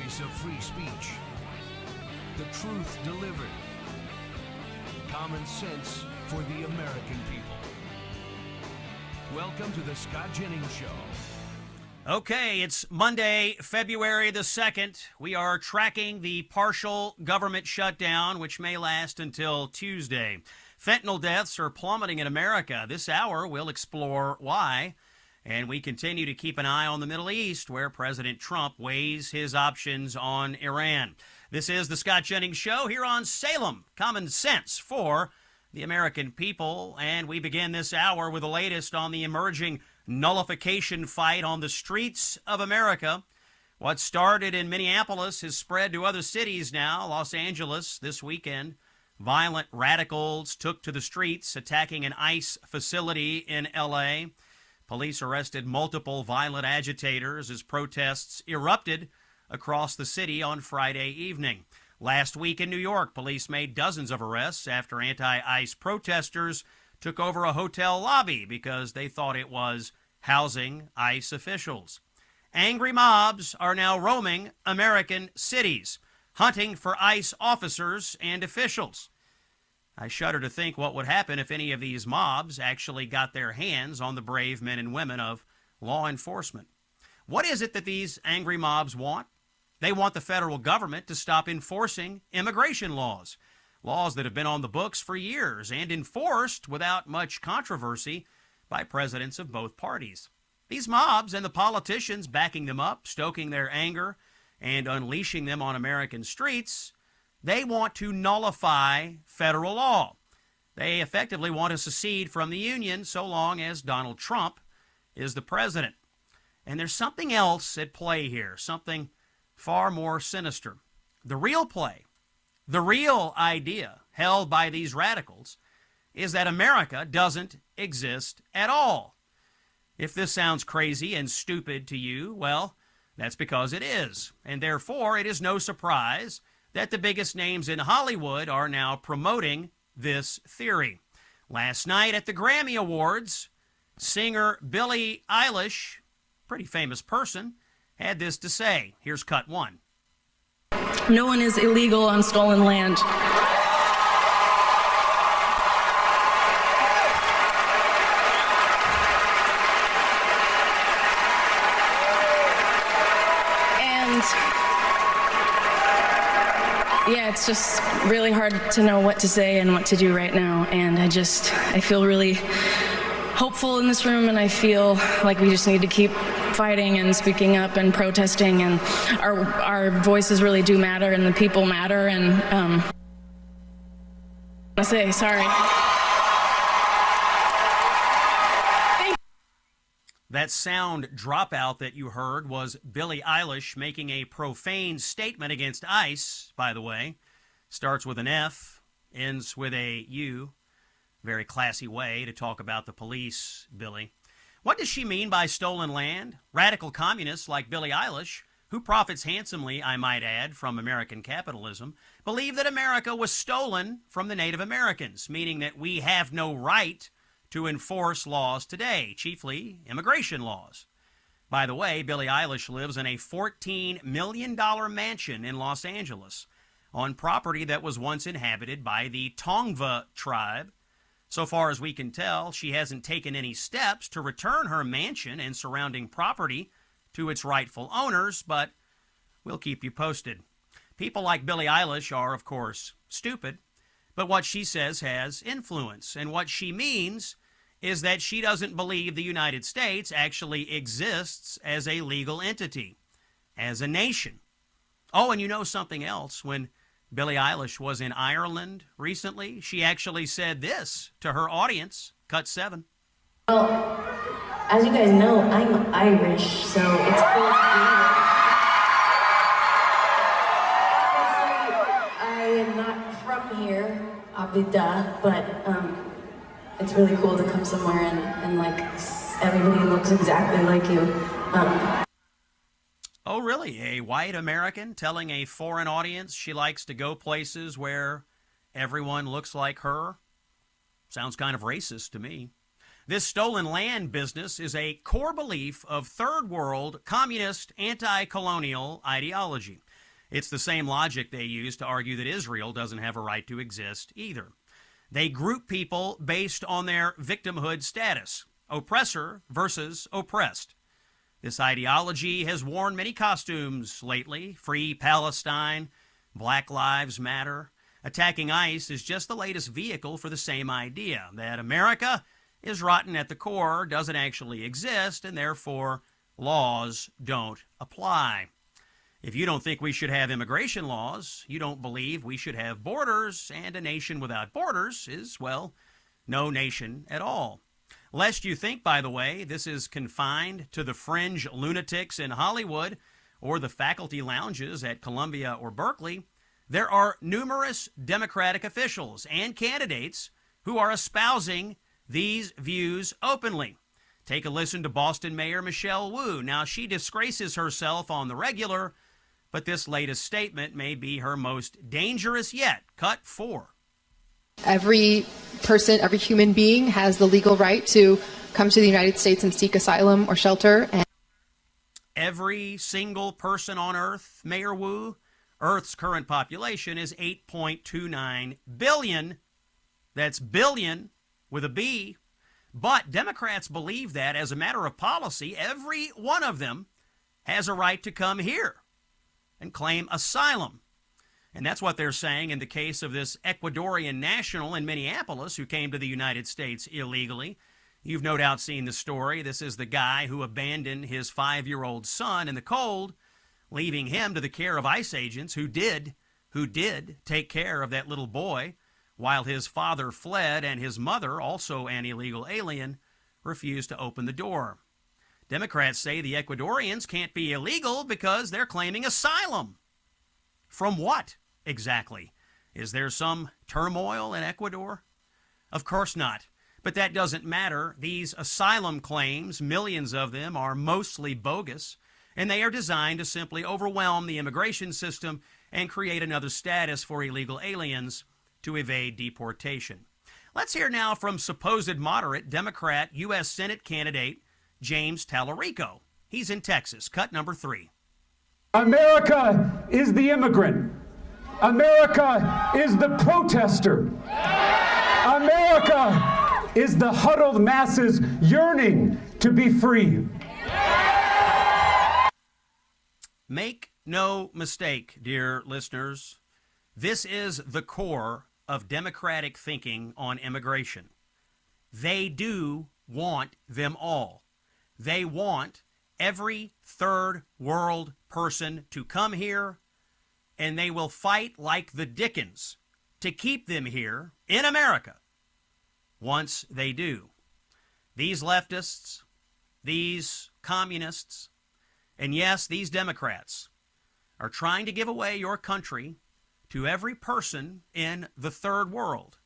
voice of free speech. The truth delivered. Common sense for the American people. Welcome to the Scott Jennings Show. Okay, it's Monday, February the 2nd. We are tracking the partial government shutdown, which may last until Tuesday. Fentanyl deaths are plummeting in America. This hour, we'll explore why. And we continue to keep an eye on the Middle East, where President Trump weighs his options on Iran. This is the Scott Jennings Show here on Salem. Common sense for the American people. And we begin this hour with the latest on the emerging nullification fight on the streets of America. What started in Minneapolis has spread to other cities now. Los Angeles this weekend. Violent radicals took to the streets, attacking an ICE facility in L.A. Police arrested multiple violent agitators as protests erupted across the city on Friday evening. Last week in New York, police made dozens of arrests after anti-ICE protesters took over a hotel lobby because they thought it was housing ICE officials. Angry mobs are now roaming American cities, hunting for ICE officers and officials. I shudder to think what would happen if any of these mobs actually got their hands on the brave men and women of law enforcement. What is it that these angry mobs want? They want the federal government to stop enforcing immigration laws, laws that have been on the books for years and enforced without much controversy by presidents of both parties. These mobs and the politicians backing them up, stoking their anger and unleashing them on American streets, they want to nullify federal law. They effectively want to secede from the Union so long as Donald Trump is the president. And there's something else at play here, something far more sinister. The real play, the real idea held by these radicals is that America doesn't exist at all. If this sounds crazy and stupid to you, well, that's because it is. And therefore, it is no surprise that the biggest names in Hollywood are now promoting this theory. Last night at the Grammy Awards, singer Billie Eilish, pretty famous person, had this to say. Here's cut one. No one is illegal on stolen land. Yeah, it's just really hard to know what to say and what to do right now. And I feel really hopeful in this room, and I feel like we just need to keep fighting and speaking up and protesting, and our voices really do matter, and the people matter, and I say sorry. That sound dropout that you heard was Billie Eilish making a profane statement against ICE, by the way. Starts with an F, ends with a U. Very classy way to talk about the police, Billie. What does she mean by stolen land? Radical communists like Billie Eilish, who profits handsomely, I might add, from American capitalism, believe that America was stolen from the Native Americans, meaning that we have no right to enforce laws today, chiefly immigration laws. By the way, Billie Eilish lives in a $14 million mansion in Los Angeles on property that was once inhabited by the Tongva tribe. So far as we can tell, she hasn't taken any steps to return her mansion and surrounding property to its rightful owners, but we'll keep you posted. People like Billie Eilish are, of course, stupid, but what she says has influence, and what she means is that she doesn't believe the United States actually exists as a legal entity, as a nation. Oh, and you know something else. When Billie Eilish was in Ireland recently, she actually said this to her audience. Cut 7. Well, as you guys know, I'm Irish, so it's cool to be here. I am not from here, obviously, but it's really cool to come somewhere and like everybody looks exactly like you. Oh, really? A white American telling a foreign audience she likes to go places where everyone looks like her? Sounds kind of racist to me. This stolen land business is a core belief of third world communist anti-colonial ideology. It's the same logic they use to argue that Israel doesn't have a right to exist either. They group people based on their victimhood status, oppressor versus oppressed. This ideology has worn many costumes lately: Free Palestine, Black Lives Matter. Attacking ICE is just the latest vehicle for the same idea, that America is rotten at the core, doesn't actually exist, and therefore laws don't apply. If you don't think we should have immigration laws, you don't believe we should have borders, and a nation without borders is, well, no nation at all. Lest you think, by the way, this is confined to the fringe lunatics in Hollywood or the faculty lounges at Columbia or Berkeley, there are numerous Democratic officials and candidates who are espousing these views openly. Take a listen to Boston Mayor Michelle Wu. Now, she disgraces herself on the regular, but this latest statement may be her most dangerous yet. Cut 4. Every person, every human being has the legal right to come to the United States and seek asylum or shelter. And every single person on Earth, Mayor Wu, Earth's current population is 8.29 billion. That's billion with a B. But Democrats believe that as a matter of policy, every one of them has a right to come here and claim asylum. And that's what they're saying in the case of this Ecuadorian national in Minneapolis who came to the United States illegally. You've no doubt seen the story. This is the guy who abandoned his 5-year-old son in the cold, leaving him to the care of ICE agents who did take care of that little boy while his father fled and his mother, also an illegal alien, refused to open the door. Democrats say the Ecuadorians can't be illegal because they're claiming asylum. From what exactly? Is there some turmoil in Ecuador? Of course not. But that doesn't matter. These asylum claims, millions of them, are mostly bogus, and they are designed to simply overwhelm the immigration system and create another status for illegal aliens to evade deportation. Let's hear now from supposed moderate Democrat U.S. Senate candidate James Tallarico. He's in Texas. Cut number 3. America is the immigrant. America is the protester. America is the huddled masses yearning to be free. Make no mistake, dear listeners, this is the core of Democratic thinking on immigration. They do want them all. They want every third world person to come here, and they will fight like the Dickens to keep them here in America once they do. These leftists, these communists, and yes, these Democrats are trying to give away your country to every person in the third world.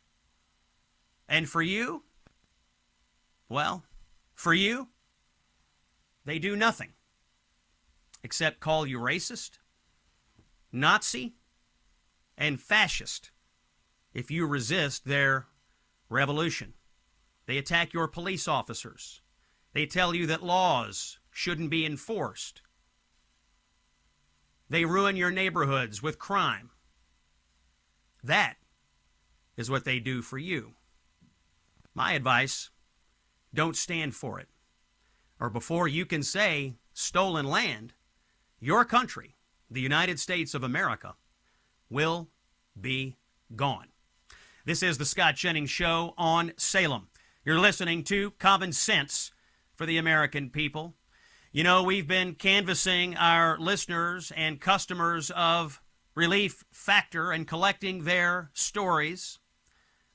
And for you, well, for you, they do nothing except call you racist, Nazi, and fascist if you resist their revolution. They attack your police officers. They tell you that laws shouldn't be enforced. They ruin your neighborhoods with crime. That is what they do for you. My advice, don't stand for it. Or before you can say stolen land, your country, the United States of America, will be gone. This is the Scott Jennings Show on Salem. You're listening to Common Sense for the American people. You know, we've been canvassing our listeners and customers of Relief Factor and collecting their stories.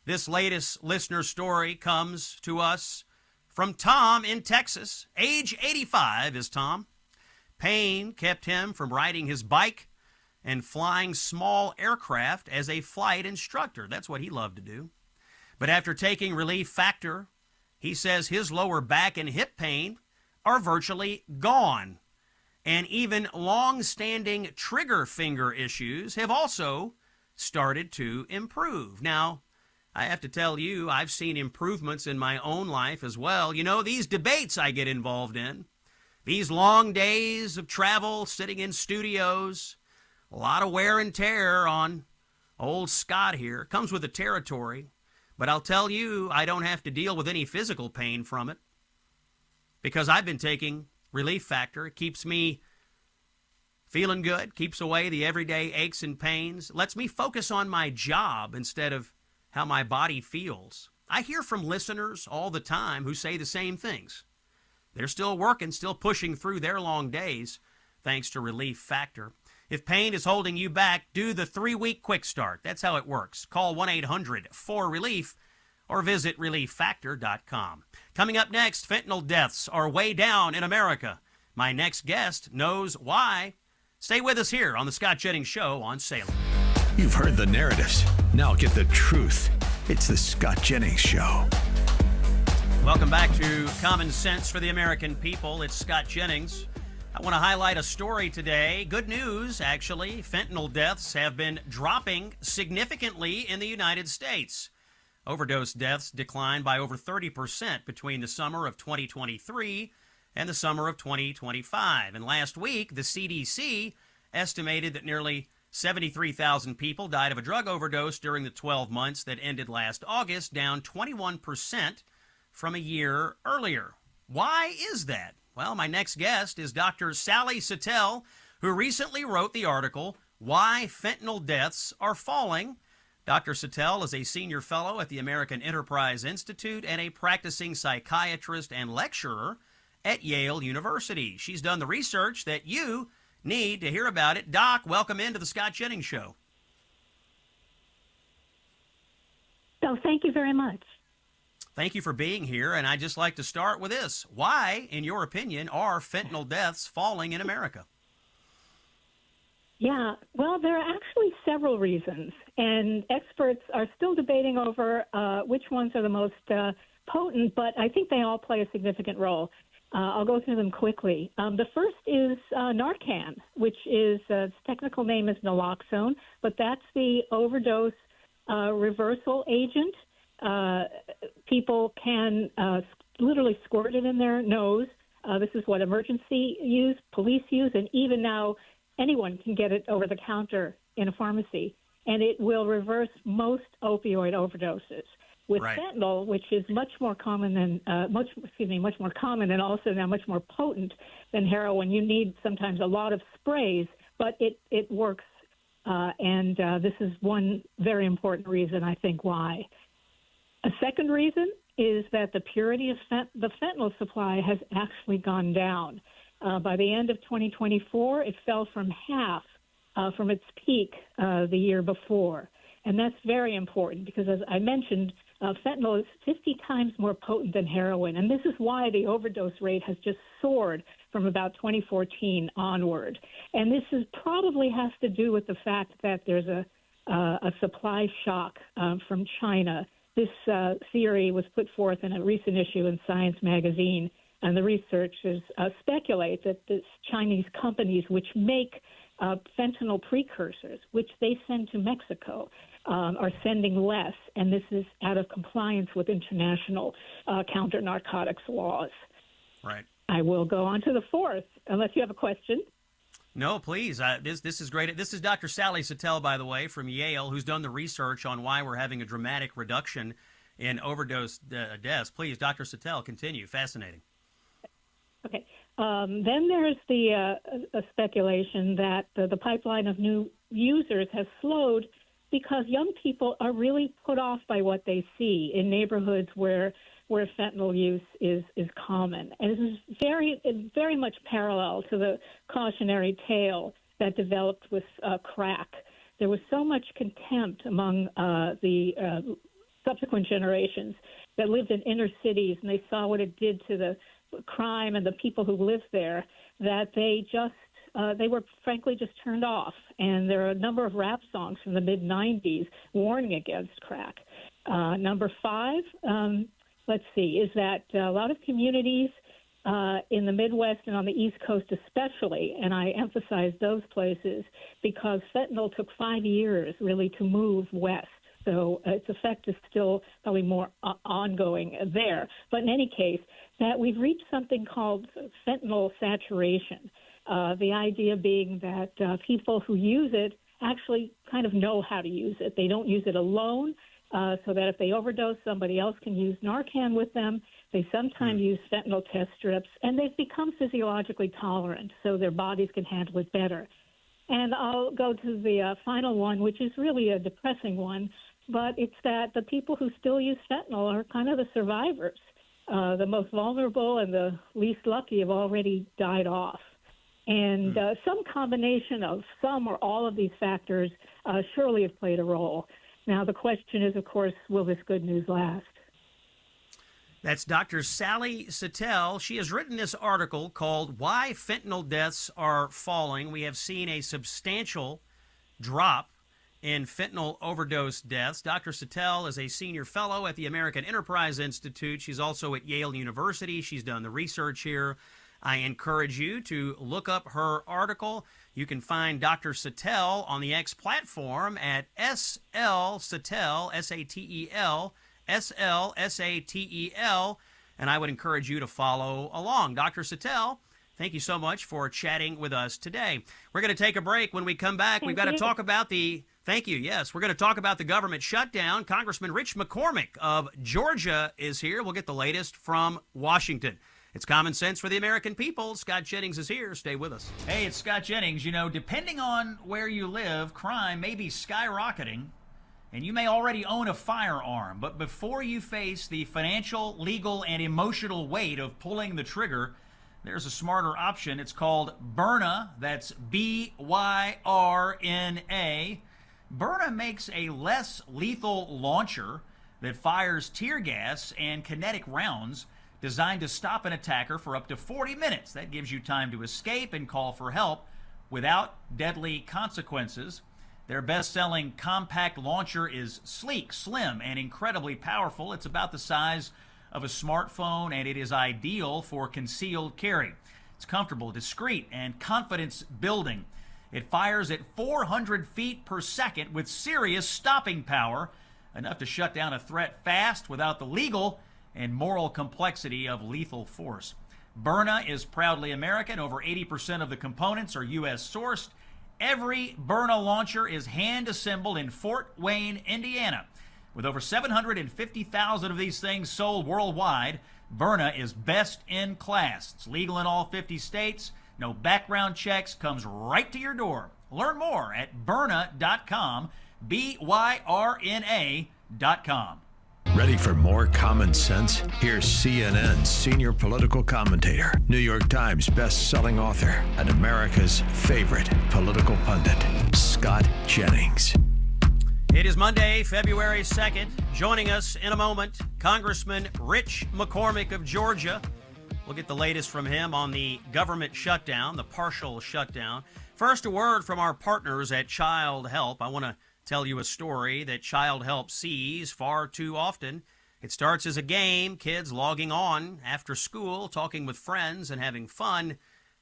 This latest listener story comes to us from Tom in Texas. Age 85 is Tom. Pain kept him from riding his bike and flying small aircraft as a flight instructor. That's what he loved to do. But after taking Relief Factor, he says his lower back and hip pain are virtually gone. And even long-standing trigger finger issues have also started to improve. Now, I have to tell you, I've seen improvements in my own life as well. You know, these debates I get involved in, these long days of travel, sitting in studios, A lot of wear and tear on old Scott here. Comes with the territory. But I'll tell you, I don't have to deal with any physical pain from it because I've been taking Relief Factor. It keeps me feeling good, keeps away the everyday aches and pains, lets me focus on my job instead of how my body feels. I hear from listeners all the time who say the same things. They're still working, still pushing through their long days thanks to Relief Factor. If pain is holding you back, do the 3-week quick start. That's how it works. Call 1-800-4RELIEF or visit relieffactor.com. Coming up next, fentanyl deaths are way down in America. My next guest knows why. Stay with us here on the Scott Jennings Show on Salem. You've heard the narratives. Now get the truth. It's the Scott Jennings Show. Welcome back to Common Sense for the American People. It's Scott Jennings. I want to highlight a story today. Good news, actually. Fentanyl deaths have been dropping significantly in the United States. Overdose deaths declined by over 30% between the summer of 2023 and the summer of 2025. And last week, the CDC estimated that nearly 73,000 people died of a drug overdose during the 12 months that ended last August, down 21% from a year earlier. Why is that? Well, my next guest is Dr. Sally Satel, who recently wrote the article, Why Fentanyl Deaths Are Falling. Dr. Satel is a senior fellow at the American Enterprise Institute and a practicing psychiatrist and lecturer at Yale University. She's done the research that you need to hear about it. Doc, welcome into the Scott Jennings Show. So thank you very much. Thank you for being here, and I'd just like to start with this. Why, in your opinion, are fentanyl deaths falling in America? Yeah, well, there are actually several reasons, and experts are still debating over which ones are the most potent, but I think they all play a significant role. I'll go through them quickly. The first is Narcan, which is its technical name is naloxone, but that's the overdose reversal agent. People can literally squirt it in their nose. This is what emergency use, police use, and even now anyone can get it over the counter in a pharmacy, and it will reverse most opioid overdoses. With fentanyl, which is much more common than much more common and also now much more potent than heroin, you need sometimes a lot of sprays, but it works, and this is one very important reason I think why. A second reason is that the purity of the fentanyl supply has actually gone down. By the end of 2024, it fell from half from its peak the year before. And that's very important because, as I mentioned, fentanyl is 50 times more potent than heroin. And this is why the overdose rate has just soared from about 2014 onward. And this probably has to do with the fact that there's a supply shock from China. This theory was put forth in a recent issue in Science magazine, and the researchers speculate that the Chinese companies which make fentanyl precursors, which they send to Mexico, are sending less, and this is out of compliance with international counter-narcotics laws. Right. I will go on to the fourth, unless you have a question. No, please. This is great. This is Dr. Sally Satel, by the way, from Yale, who's done the research on why we're having a dramatic reduction in overdose deaths. Please, Dr. Satel, continue. Fascinating. Okay. Then there's the speculation that the pipeline of new users has slowed because young people are really put off by what they see in neighborhoods where fentanyl use is common. And this is very much parallel to the cautionary tale that developed with crack. There was so much contempt among the subsequent generations that lived in inner cities, and they saw what it did to the crime and the people who lived there, that they were frankly just turned off. And there are a number of rap songs from the mid-'90s warning against crack. Number 5, is that a lot of communities in the Midwest and on the East Coast especially, and I emphasize those places because fentanyl took 5 years really to move west. So its effect is still probably more ongoing there. But in any case, that we've reached something called fentanyl saturation. The idea being that people who use it actually kind of know how to use it. They don't use it alone, so that if they overdose, somebody else can use Narcan with them. They sometimes use fentanyl test strips, and they've become physiologically tolerant, so their bodies can handle it better. And I'll go to the final one, which is really a depressing one, but it's that the people who still use fentanyl are kind of the survivors. The most vulnerable and the least lucky have already died off. And some combination of some or all of these factors surely have played a role. Now, the question is, of course, will this good news last? That's Dr. Sally Sattel. She has written this article called Why Fentanyl Deaths Are Falling. We have seen a substantial drop in fentanyl overdose deaths. Dr. Sattel is a senior fellow at the American Enterprise Institute. She's also at Yale University. She's done the research here. I encourage you to look up her article. You can find Dr. Sattel on the X platform at SL Sattel, S-A-T-E-L, S-L-S-A-T-E-L, and I would encourage you to follow along. Dr. Sattel, thank you so much for chatting with us today. We're going to take a break. When we come back, we've got to talk about the... Thank you. Yes, we're going to talk about the government shutdown. Congressman Rich McCormick of Georgia is here. We'll get the latest from Washington. It's Common Sense for the American people. Scott Jennings is here. Stay with us. Hey, it's Scott Jennings. You know, depending on where you live, crime may be skyrocketing, and you may already own a firearm. But before you face the financial, legal, and emotional weight of pulling the trigger, there's a smarter option. It's called Byrna. That's B-Y-R-N-A. Byrna makes a less lethal launcher that fires tear gas and kinetic rounds designed to stop an attacker for up to 40 minutes. That gives you time to escape and call for help without deadly consequences. Their best-selling compact launcher is sleek, slim, and incredibly powerful. It's about the size of a smartphone, and it is ideal for concealed carry. It's comfortable, discreet, and confidence-building. It fires at 400 feet per second with serious stopping power, enough to shut down a threat fast without the legal and moral complexity of lethal force. Byrna is proudly American. Over 80% of the components are U.S. sourced. Every Byrna launcher is hand-assembled in Fort Wayne, Indiana. With over 750,000 of these things sold worldwide, Byrna is best in class. It's legal in all 50 states. No background checks, comes right to your door. Learn more at Byrna.com, Byrna.com. Ready for more common sense? Here's CNN's senior political commentator, New York Times best-selling author, and America's favorite political pundit, Scott Jennings. It is Monday, February 2nd. Joining us in a moment, Congressman Rich McCormick of Georgia. We'll get the latest from him on the government shutdown, the partial shutdown. First, a word from our partners at Child Help. I want to tell you a story that Child Help sees far too often. It starts as a game, kids logging on after school, talking with friends and having fun.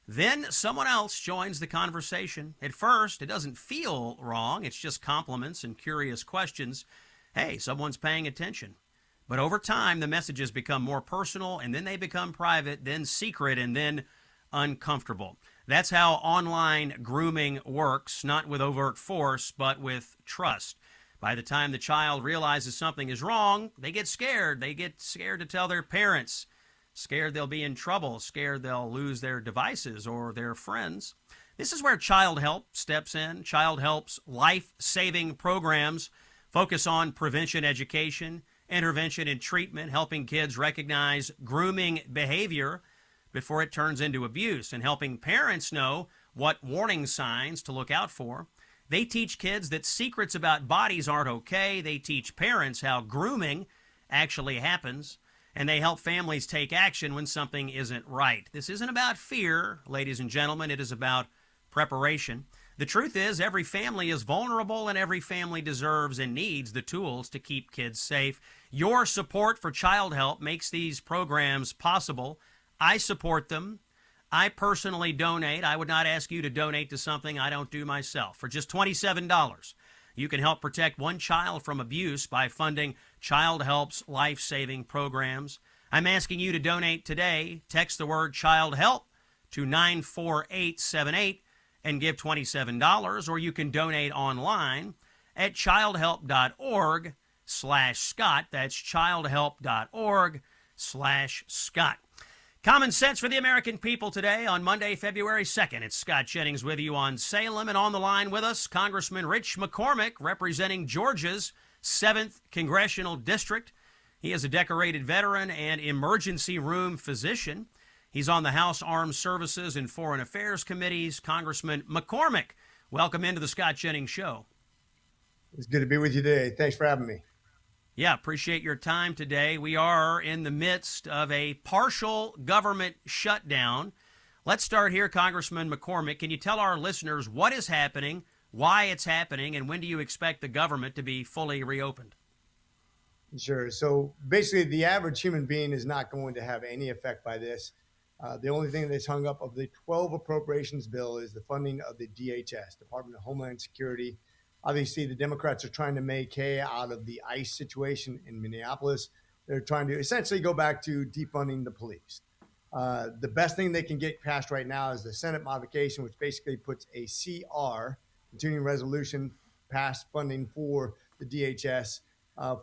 Then someone else joins the conversation. At first, it doesn't feel wrong. It's just compliments and curious questions. Hey, someone's paying attention. But over time, the messages become more personal, and then they become private, then secret, and then uncomfortable. That's how online grooming works, not with overt force, but with trust. By the time the child realizes something is wrong, they get scared. They get scared to tell their parents, scared they'll be in trouble, scared they'll lose their devices or their friends. This is where Child Help steps in. Child Help's life-saving programs focus on prevention education, intervention and treatment, helping kids recognize grooming behavior before it turns into abuse, and helping parents know what warning signs to look out for. They teach kids that secrets about bodies aren't okay. They teach parents how grooming actually happens, and they help families take action when something isn't right. This isn't about fear, ladies and gentlemen. It is about preparation. The truth is, every family is vulnerable, and every family deserves and needs the tools to keep kids safe. Your support for Child Help makes these programs possible. I support them. I personally donate. I would not ask you to donate to something I don't do myself. For just $27, you can help protect one child from abuse by funding Child Help's life-saving programs. I'm asking you to donate today. Text the word Child Help to 94878 and give $27, or you can donate online at childhelp.org/Scott. That's childhelp.org/Scott. Common sense for the American people today on Monday, February 2nd. It's Scott Jennings with you on Salem, and on the line with us, Congressman Rich McCormick, representing Georgia's 7th Congressional District. He is a decorated veteran and emergency room physician. He's on the House Armed Services and Foreign Affairs Committees. Congressman McCormick, welcome into the Scott Jennings Show. It's good to be with you today. Thanks for having me. Yeah, appreciate your time today. We are in the midst of a partial government shutdown. Let's start here, Congressman McCormick. Can you tell our listeners what is happening, why it's happening, and when do you expect the government to be fully reopened? Sure. So basically, the average human being is not going to have any effect by this. The only thing that's hung up of the 12 appropriations bill is the funding of the DHS, Department of Homeland Security. Obviously, the Democrats are trying to make hay out of the ICE situation in Minneapolis. They're trying to essentially go back to defunding the police. The best thing they can get passed right now is the Senate modification, which basically puts a CR, continuing resolution, past funding for the DHS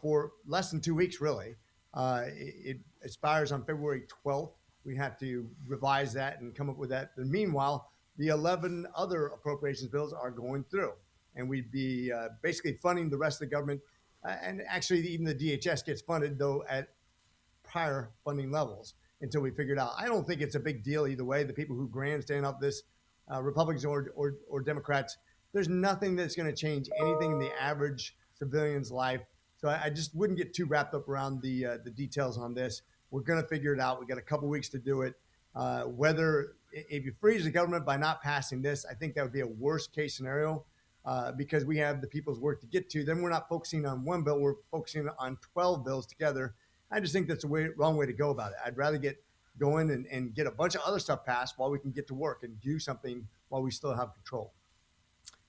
for less than 2 weeks, really. It expires on February 12th. We have to revise that and come up with that. But meanwhile, the 11 other appropriations bills are going through. And we'd be basically funding the rest of the government. And actually, even the DHS gets funded, though, at prior funding levels until we figure it out. I don't think it's a big deal either way. The people who grandstand up this, Republicans or Democrats, there's nothing that's going to change anything in the average civilian's life. So I just wouldn't get too wrapped up around the details on this. We're going to figure it out. We got a couple weeks to do it. Whether if you freeze the government by not passing this, I think that would be a worst case scenario. Because we have the people's work to get to. Then we're not focusing on one bill, we're focusing on 12 bills together. I just think that's the wrong way to go about it. I'd rather get going and get a bunch of other stuff passed while we can get to work and do something while we still have control.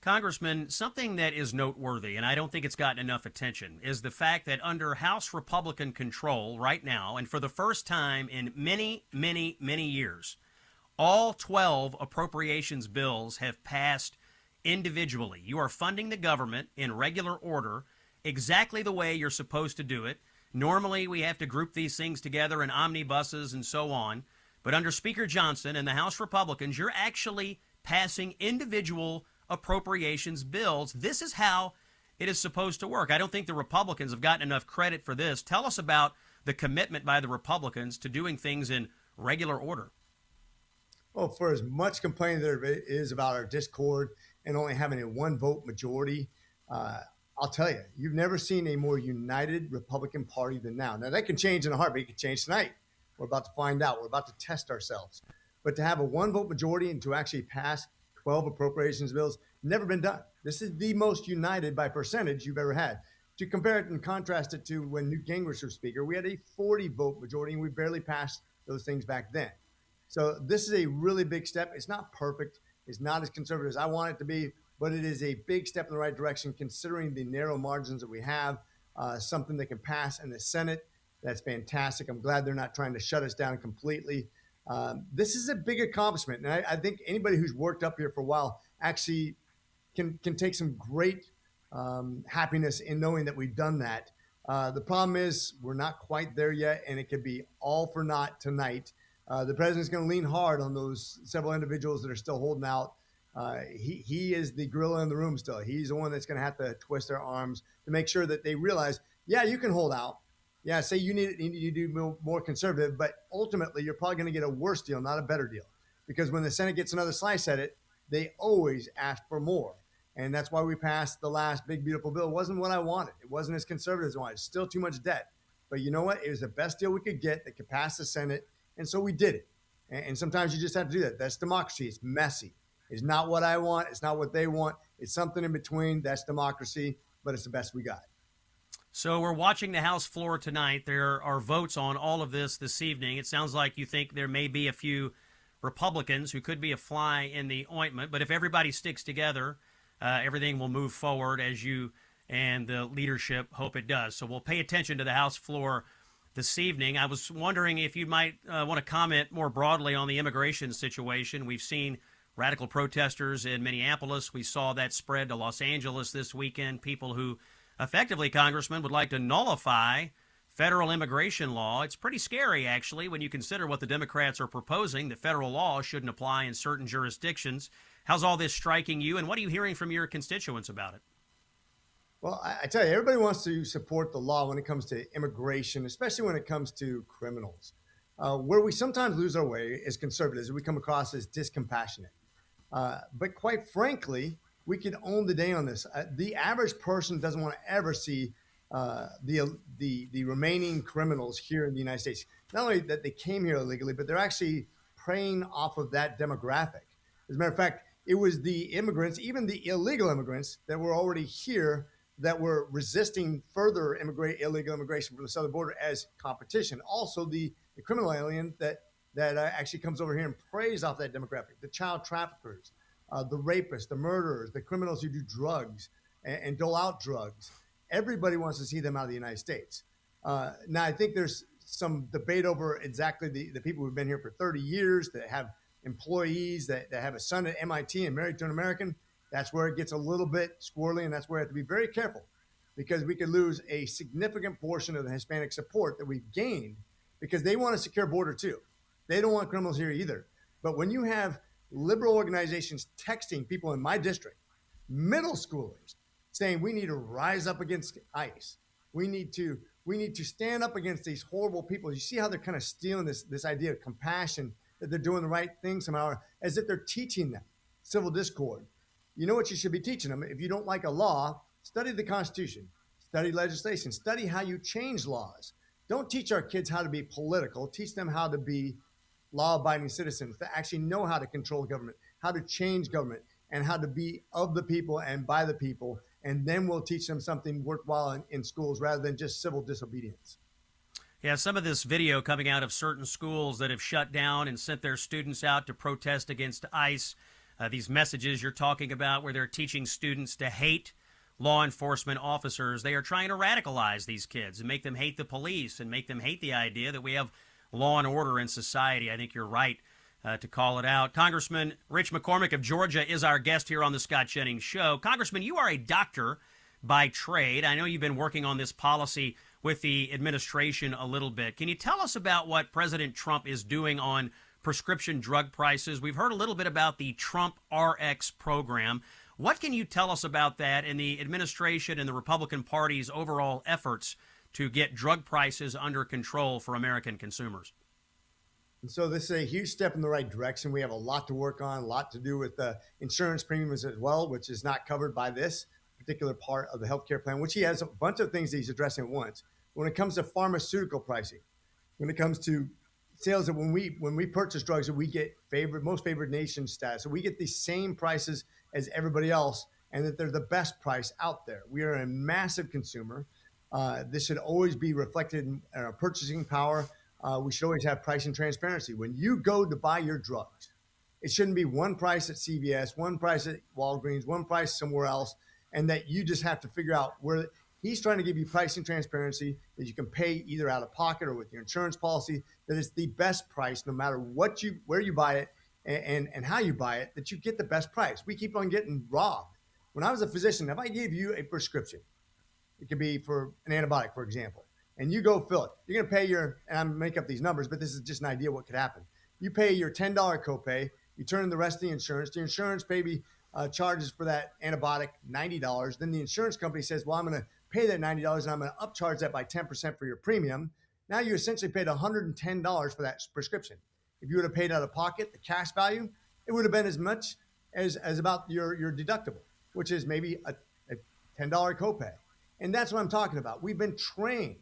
Congressman, something that is noteworthy, and I don't think it's gotten enough attention, is the fact that under House Republican control right now, and for the first time in many, many, many years, all 12 appropriations bills have passed individually. You are funding the government in regular order, exactly the way you're supposed to do it. Normally, we have to group these things together in omnibuses and so on. But under Speaker Johnson and the House Republicans, you're actually passing individual appropriations bills. This is how it is supposed to work. I don't think the Republicans have gotten enough credit for this. Tell us about the commitment by the Republicans to doing things in regular order. Well, for as much complaining there is about our discord and only having a one-vote majority, I'll tell you, you've never seen a more united Republican Party than now. Now, that can change in a heartbeat. It can change tonight. We're about to find out. We're about to test ourselves. But to have a one-vote majority and to actually pass 12 appropriations bills, never been done. This is the most united by percentage you've ever had. To compare it and contrast it to when Newt Gingrich was Speaker, we had a 40-vote majority, and we barely passed those things back then. So this is a really big step. It's not perfect. It's not as conservative as I want it to be, but it is a big step in the right direction considering the narrow margins that we have, something that can pass in the Senate. That's fantastic. I'm glad they're not trying to shut us down completely. This is a big accomplishment. And I think anybody who's worked up here for a while actually can take some great happiness in knowing that we've done that. The problem is we're not quite there yet, and it could be all for naught tonight. The president's going to lean hard on those several individuals that are still holding out. He is the gorilla in the room still. He's the one that's going to have to twist their arms to make sure that they realize, yeah, you can hold out. Yeah, say you need to do more conservative, but ultimately you're probably going to get a worse deal, not a better deal. Because when the Senate gets another slice at it, they always ask for more. And that's why we passed the last big, beautiful bill. It wasn't what I wanted. It wasn't as conservative as I wanted. It's still too much debt. But you know what? It was the best deal we could get that could pass the Senate. And so we did it. And sometimes you just have to do that. That's democracy. It's messy. It's not what I want. It's not what they want. It's something in between. That's democracy, but it's the best we got. So we're watching the House floor tonight. There are votes on all of this evening. It sounds like you think there may be a few Republicans who could be a fly in the ointment, but if everybody sticks together, everything will move forward as you and the leadership hope it does. So we'll pay attention to the House floor this evening. I was wondering if you might want to comment more broadly on the immigration situation. We've seen radical protesters in Minneapolis. We saw that spread to Los Angeles this weekend. People who effectively, Congressman, would like to nullify federal immigration law. It's pretty scary, actually, when you consider what the Democrats are proposing, that federal law shouldn't apply in certain jurisdictions. How's all this striking you, and what are you hearing from your constituents about it? Well, I tell you, everybody wants to support the law when it comes to immigration, especially when it comes to criminals. Where we sometimes lose our way as conservatives, we come across as discompassionate. But quite frankly, we can own the day on this. The average person doesn't want to ever see the remaining criminals here in the United States. Not only that they came here illegally, but they're actually preying off of that demographic. As a matter of fact, it was the immigrants, even the illegal immigrants that were already here, that were resisting further illegal immigration from the southern border as competition. Also, the criminal alien that actually comes over here and preys off that demographic, the child traffickers, the rapists, the murderers, the criminals who do drugs and dole out drugs. Everybody wants to see them out of the United States. Now, I think there's some debate over exactly the people who've been here for 30 years, that have employees, that have a son at MIT and married to an American. That's where it gets a little bit squirrely, and that's where we have to be very careful, because we could lose a significant portion of the Hispanic support that we've gained, because they want a secure border too. They don't want criminals here either. But when you have liberal organizations texting people in my district, middle schoolers, saying we need to rise up against ICE, we need to stand up against these horrible people. You see how they're kind of stealing this idea of compassion, that they're doing the right thing somehow, as if they're teaching them civil discord. You know what you should be teaching them? If you don't like a law, study the Constitution, study legislation, study how you change laws. Don't teach our kids how to be political. Teach them how to be law-abiding citizens, that actually know how to control government, how to change government, and how to be of the people and by the people. And then we'll teach them something worthwhile in schools, rather than just civil disobedience. Yeah, some of this video coming out of certain schools that have shut down and sent their students out to protest against ICE. These messages you're talking about, where they're teaching students to hate law enforcement officers. They are trying to radicalize these kids and make them hate the police and make them hate the idea that we have law and order in society. I think you're right to call it out. Congressman Rich McCormick of Georgia is our guest here on the Scott Jennings Show. Congressman, you are a doctor by trade. I know you've been working on this policy with the administration a little bit. Can you tell us about what President Trump is doing on prescription drug prices? We've heard a little bit about the Trump RX program. What can you tell us about that and the administration and the Republican Party's overall efforts to get drug prices under control for American consumers? And so this is a huge step in the right direction. We have a lot to work on, a lot to do with the insurance premiums as well, which is not covered by this particular part of the healthcare plan, which he has a bunch of things that he's addressing at once. When it comes to pharmaceutical pricing, when it comes to sales, that when we purchase drugs, that we get most favored nation status, so we get the same prices as everybody else, and that they're the best price out there. We are a massive consumer. This should always be reflected in our purchasing power. We should always have pricing transparency. When you go to buy your drugs, it shouldn't be one price at CVS, one price at Walgreens, one price somewhere else, and that you just have to figure out where. He's trying to give you pricing transparency, that you can pay either out of pocket or with your insurance policy, that it's the best price no matter where you buy it and how you buy it, that you get the best price. We keep on getting robbed. When I was a physician, if I gave you a prescription, it could be for an antibiotic, for example, and you go fill it, you're going to pay and I'm make up these numbers, but this is just an idea what could happen. You pay your $10 copay, you turn in the rest of the insurance maybe charges for that antibiotic $90. Then the insurance company says, well, I'm going to pay that $90 and I'm going to upcharge that by 10% for your premium. Now you essentially paid $110 for that prescription. If you would have paid out of pocket, the cash value, it would have been as much as about your deductible, which is maybe a $10 copay. And that's what I'm talking about. We've been trained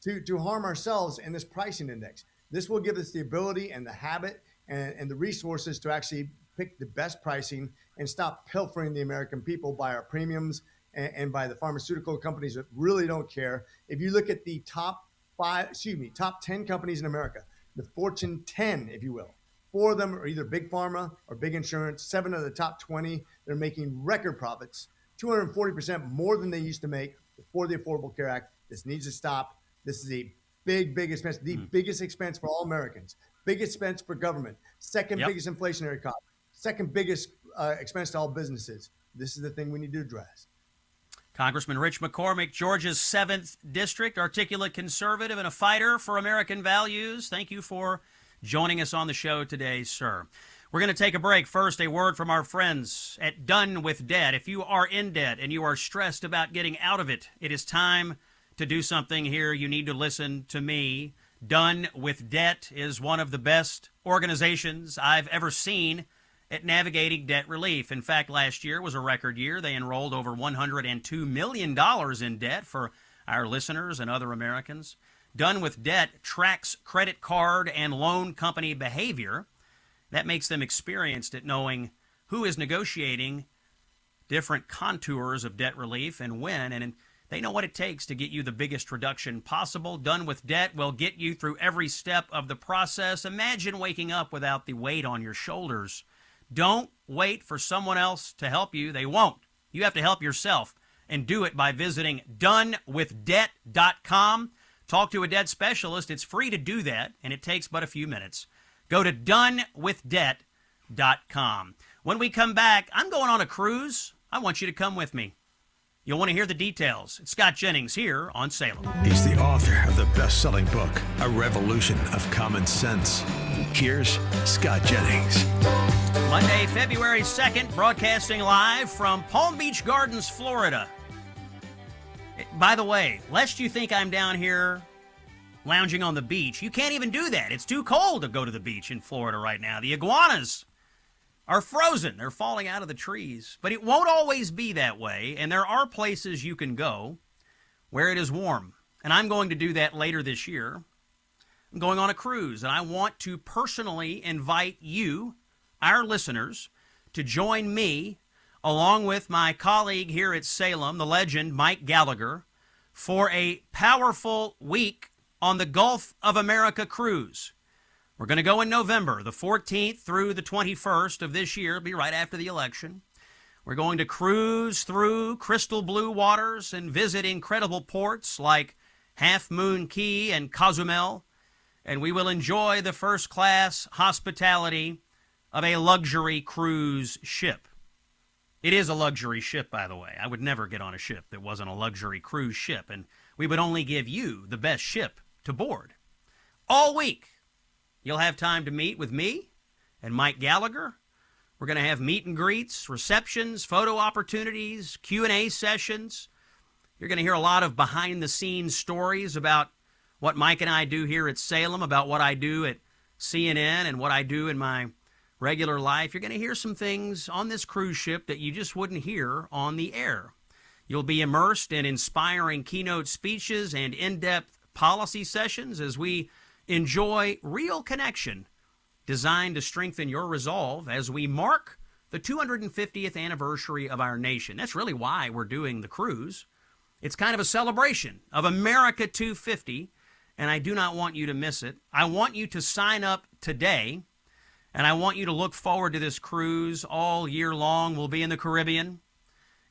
to harm ourselves in this pricing index. This will give us the ability and the habit and the resources to actually pick the best pricing and stop pilfering the American people by our premiums and by the pharmaceutical companies that really don't care. If you look at the top 10 companies in America, the Fortune 10, if you will, 4 of them are either big pharma or big insurance. 7 of the top 20, they're making record profits, 240% more than they used to make before the Affordable Care Act. This needs to stop. This is a big expense, the biggest expense for all Americans, biggest expense for government, second biggest inflationary cost, second biggest expense to all businesses. This is the thing we need to address. Congressman Rich McCormick, Georgia's 7th District, articulate conservative and a fighter for American values. Thank you for joining us on the show today, sir. We're going to take a break. First, a word from our friends at Done with Debt. If you are in debt and you are stressed about getting out of it, it is time to do something here. You need to listen to me. Done with Debt is one of the best organizations I've ever seen at navigating debt relief. In fact, last year was a record year. They enrolled over $102 million in debt for our listeners and other Americans. Done with Debt tracks credit card and loan company behavior. That makes them experienced at knowing who is negotiating different contours of debt relief and when, and they know what it takes to get you the biggest reduction possible. Done with Debt will get you through every step of the process. Imagine waking up without the weight on your shoulders. Don't wait for someone else to help you. They won't. You have to help yourself, and do it by visiting donewithdebt.com. Talk to a debt specialist. It's free to do that, and it takes but a few minutes. Go to donewithdebt.com. When we come back, I'm going on a cruise. I want you to come with me. You'll want to hear the details. It's Scott Jennings here on Salem. He's the author of the best-selling book, A Revolution of Common Sense. Here's Scott Jennings. Monday, February 2nd, broadcasting live from Palm Beach Gardens, Florida. By the way, lest you think I'm down here lounging on the beach, you can't even do that. It's too cold to go to the beach in Florida right now. The iguanas are frozen. They're falling out of the trees. But it won't always be that way, and there are places you can go where it is warm. And I'm going to do that later this year. I'm going on a cruise, and I want to personally invite you, our listeners, to join me along with my colleague here at Salem, the legend Mike Gallagher, for a powerful week on the Gulf of America cruise. We're going to go in November, the 14th through the 21st of this year. It'll be right after the election. We're going to cruise through crystal blue waters and visit incredible ports like Half Moon Cay and Cozumel, and we will enjoy the first-class hospitality of a luxury cruise ship. It is a luxury ship, by the way. I would never get on a ship that wasn't a luxury cruise ship, and we would only give you the best ship to board. All week, you'll have time to meet with me and Mike Gallagher. We're going to have meet and greets, receptions, photo opportunities, Q&A sessions. You're going to hear a lot of behind-the-scenes stories about what Mike and I do here at Salem, about what I do at CNN and what I do in my regular life. You're going to hear some things on this cruise ship that you just wouldn't hear on the air. You'll be immersed in inspiring keynote speeches and in-depth policy sessions as we enjoy real connection designed to strengthen your resolve as we mark the 250th anniversary of our nation. That's really why we're doing the cruise. It's kind of a celebration of America 250, and I do not want you to miss it. I want you to sign up today, and I want you to look forward to this cruise all year long. We'll be in the Caribbean,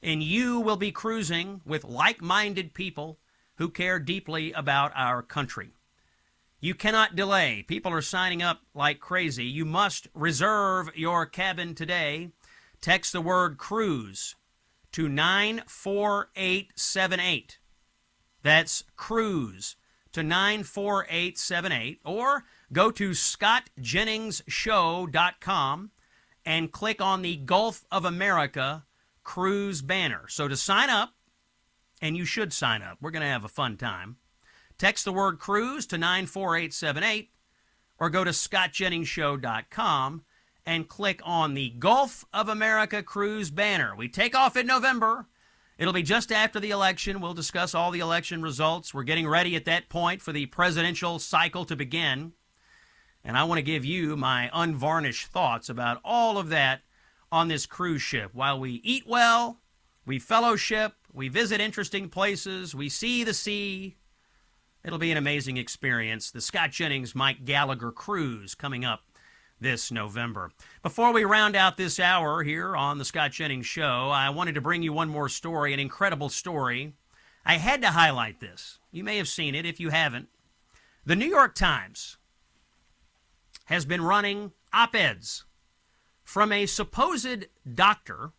and you will be cruising with like-minded people who care deeply about our country. You cannot delay. People are signing up like crazy. You must reserve your cabin today. Text the word cruise to 94878. That's cruise to 94878. Or go to scottjenningsshow.com and click on the Gulf of America cruise banner. So to sign up, and you should sign up. We're going to have a fun time. Text the word cruise to 94878 or go to scottjenningsshow.com and click on the Gulf of America cruise banner. We take off in November. It'll be just after the election. We'll discuss all the election results. We're getting ready at that point for the presidential cycle to begin. And I want to give you my unvarnished thoughts about all of that on this cruise ship. While we eat well, we fellowship, we visit interesting places, we see the sea. It'll be an amazing experience. The Scott Jennings, Mike Gallagher cruise coming up this November. Before we round out this hour here on the Scott Jennings Show, I wanted to bring you one more story, an incredible story. I had to highlight this. You may have seen it if you haven't. The New York Times has been running op-eds from a supposed doctor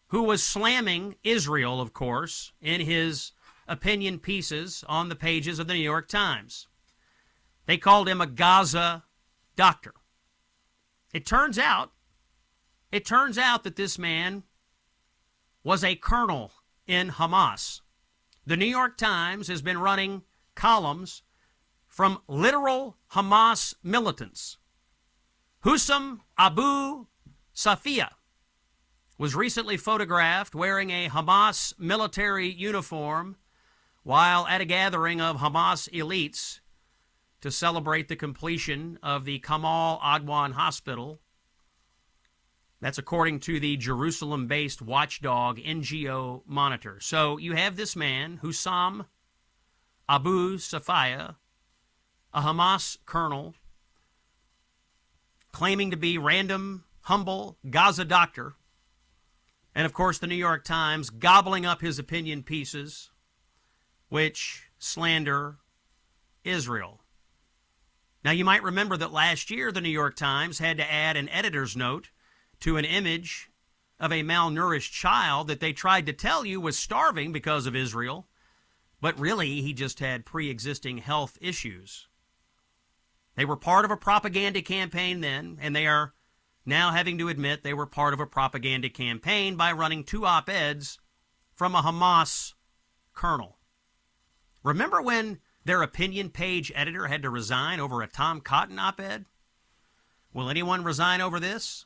who was slamming Israel, of course, in his opinion pieces on the pages of the New York Times. They called him a Gaza doctor. It turns out that this man was a colonel in Hamas. The New York Times has been running columns from literal Hamas militants. Hussam Abu Safiya was recently photographed wearing a Hamas military uniform while at a gathering of Hamas elites to celebrate the completion of the Kamal Adwan Hospital. That's according to the Jerusalem-based watchdog NGO Monitor. So you have this man, Hussam Abu Safiya, a Hamas colonel, claiming to be random, humble Gaza doctor. And, of course, the New York Times gobbling up his opinion pieces, which slander Israel. Now, you might remember that last year the New York Times had to add an editor's note to an image of a malnourished child that they tried to tell you was starving because of Israel, but really he just had pre-existing health issues. They were part of a propaganda campaign then, and they are now having to admit they were part of a propaganda campaign by running 2 op-eds from a Hamas colonel. Remember when their opinion page editor had to resign over a Tom Cotton op-ed? Will anyone resign over this?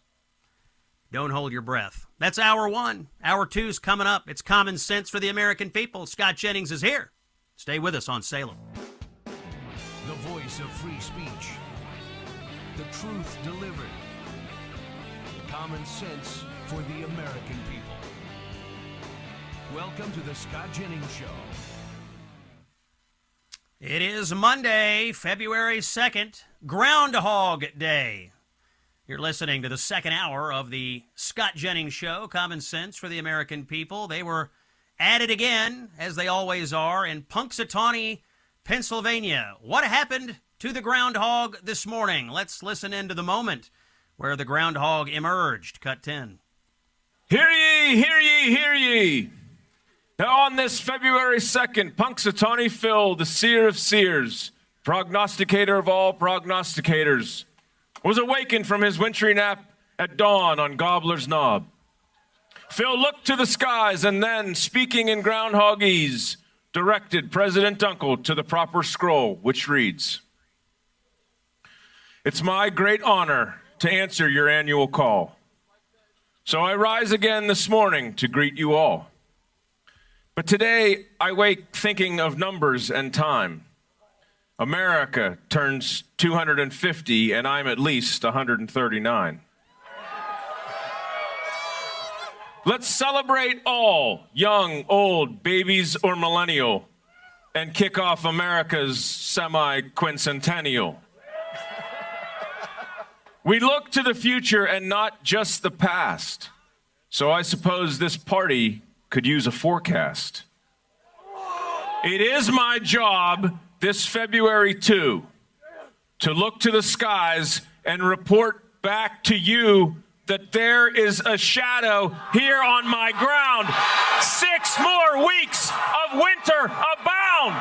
Don't hold your breath. That's hour 1. Hour 2's coming up. It's Common Sense for the American People. Scott Jennings is here. Stay with us on Salem. The voice of free speech. The truth delivered. Common sense for the American people. Welcome to the Scott Jennings Show. It is Monday, February 2nd, Groundhog Day. You're listening to the second hour of the Scott Jennings Show, Common Sense for the American People. They were at it again, as they always are, in Punxsutawney, Pennsylvania. What happened to the groundhog this morning? Let's listen into the moment where the groundhog emerged. Cut 10. Hear ye, hear ye, hear ye. Now on this February 2nd, Punxsutawney Phil, the seer of seers, prognosticator of all prognosticators, was awakened from his wintry nap at dawn on Gobbler's Knob. Phil looked to the skies and then, speaking in groundhogese, directed President Dunkel to the proper scroll, which reads, "It's my great honor to answer your annual call. So I rise again this morning to greet you all. But today I wake thinking of numbers and time. America turns 250 and I'm at least 139. Let's celebrate all, young, old, babies, or millennial, and kick off America's semi-quincentennial. We look to the future and not just the past. So I suppose this party could use a forecast. It is my job this February 2 to look to the skies and report back to you that there is a shadow here on my ground. 6 more weeks of winter abound.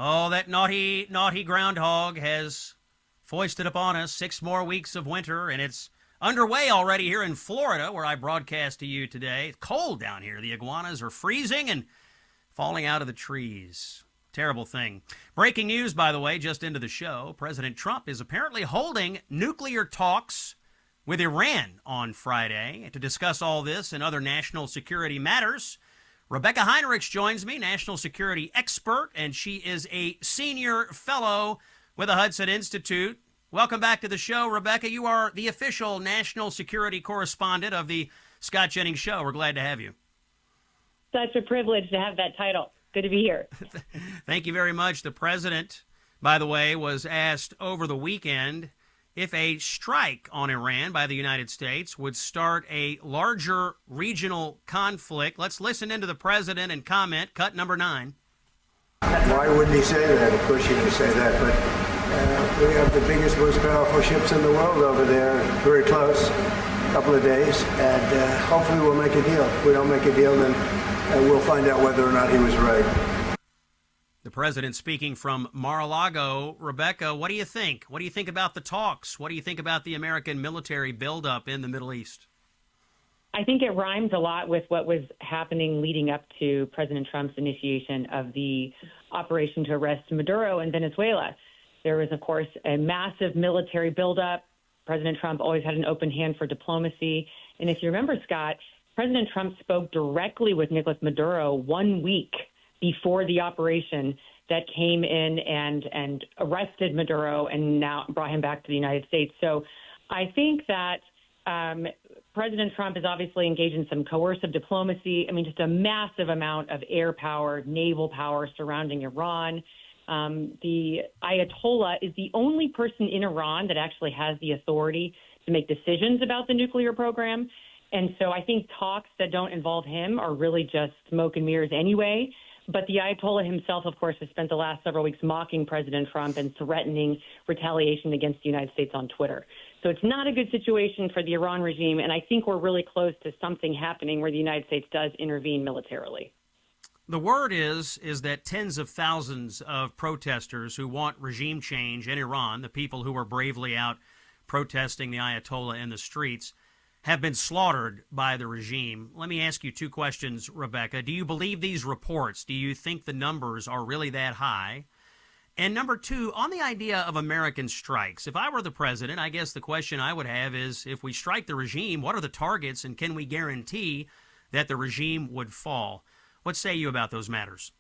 Oh, that naughty groundhog has foisted upon us 6 more weeks of winter, and it's underway already here in Florida, where I broadcast to you today. It's cold down here. The iguanas are freezing and falling out of the trees. Terrible thing. Breaking news, by the way, just into the show. President Trump is apparently holding nuclear talks with Iran on Friday. To discuss all this and other national security matters, Rebecca Heinrichs joins me, national security expert, and she is a senior fellow with the Hudson Institute. Welcome back to the show, Rebecca. You are the official national security correspondent of the Scott Jennings Show. We're glad to have you. Such a privilege to have that title. Good to be here. Thank you very much. The president, by the way, was asked over the weekend if a strike on Iran by the United States would start a larger regional conflict. Let's listen into the president and comment. Cut number 9. Why wouldn't he say that? Of course he would say that, but we have the biggest, most powerful ships in the world over there, very close, a couple of days, and hopefully we'll make a deal. If we don't make a deal, then we'll find out whether or not he was right. The president speaking from Mar-a-Lago. Rebecca, what do you think? What do you think about the talks? What do you think about the American military buildup in the Middle East? I think it rhymes a lot with what was happening leading up to President Trump's initiation of the operation to arrest Maduro in Venezuela. There was, of course, a massive military buildup. President Trump always had an open hand for diplomacy. And if you remember, Scott, President Trump spoke directly with Nicolas Maduro 1 week before the operation that came in and arrested Maduro and now brought him back to the United States. So I think that President Trump is obviously engaged in some coercive diplomacy. I mean, just a massive amount of air power, naval power surrounding Iran. The Ayatollah is the only person in Iran that actually has the authority to make decisions about the nuclear program. And so I think talks that don't involve him are really just smoke and mirrors anyway. But the Ayatollah himself, of course, has spent the last several weeks mocking President Trump and threatening retaliation against the United States on Twitter. So it's not a good situation for the Iran regime, and I think we're really close to something happening where the United States does intervene militarily. The word is that tens of thousands of protesters who want regime change in Iran, the people who are bravely out protesting the Ayatollah in the streets, have been slaughtered by the regime. Let me ask you two questions, Rebecca. Do you believe these reports? Do you think the numbers are really that high? And number two, on the idea of American strikes, if I were the president, I guess the question I would have is, if we strike the regime, what are the targets and can we guarantee that the regime would fall? What say you about those matters?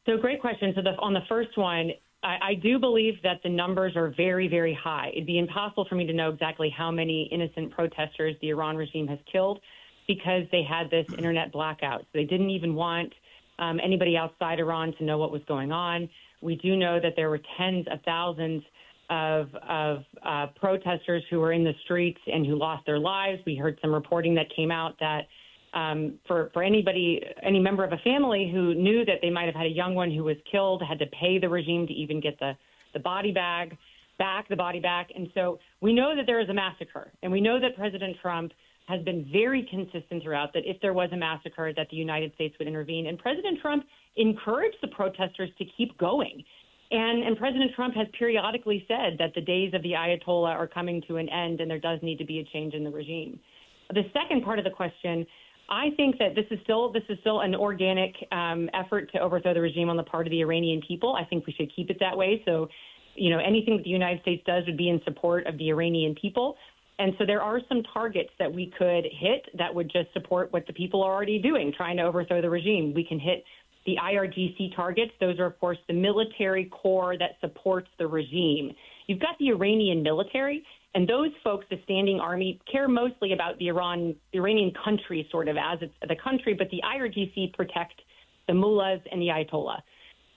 So great question. So on the first one, I do believe that the numbers are very, very high. It'd be impossible for me to know exactly how many innocent protesters the Iran regime has killed because they had this internet blackout. So they didn't even want anybody outside Iran to know what was going on. We do know that there were tens of thousands of protesters who were in the streets and who lost their lives. We heard some reporting that came out that for any member of a family who knew that they might have had a young one who was killed, had to pay the regime to even get the body back. And so we know that there is a massacre, and we know that President Trump has been very consistent throughout that if there was a massacre, that the United States would intervene. And President Trump encouraged the protesters to keep going. And President Trump has periodically said that the days of the Ayatollah are coming to an end and there does need to be a change in the regime. The second part of the question, I think that this is still an organic effort to overthrow the regime on the part of the Iranian people. I think we should keep it that way. So, anything that the United States does would be in support of the Iranian people. And so there are some targets that we could hit that would just support what the people are already doing, trying to overthrow the regime. We can hit the IRGC targets. Those are, of course, the military core that supports the regime. You've got the Iranian military, and those folks, the standing army, care mostly about the Iranian country sort of as it's the country, but the IRGC protect the mullahs and the Ayatollah.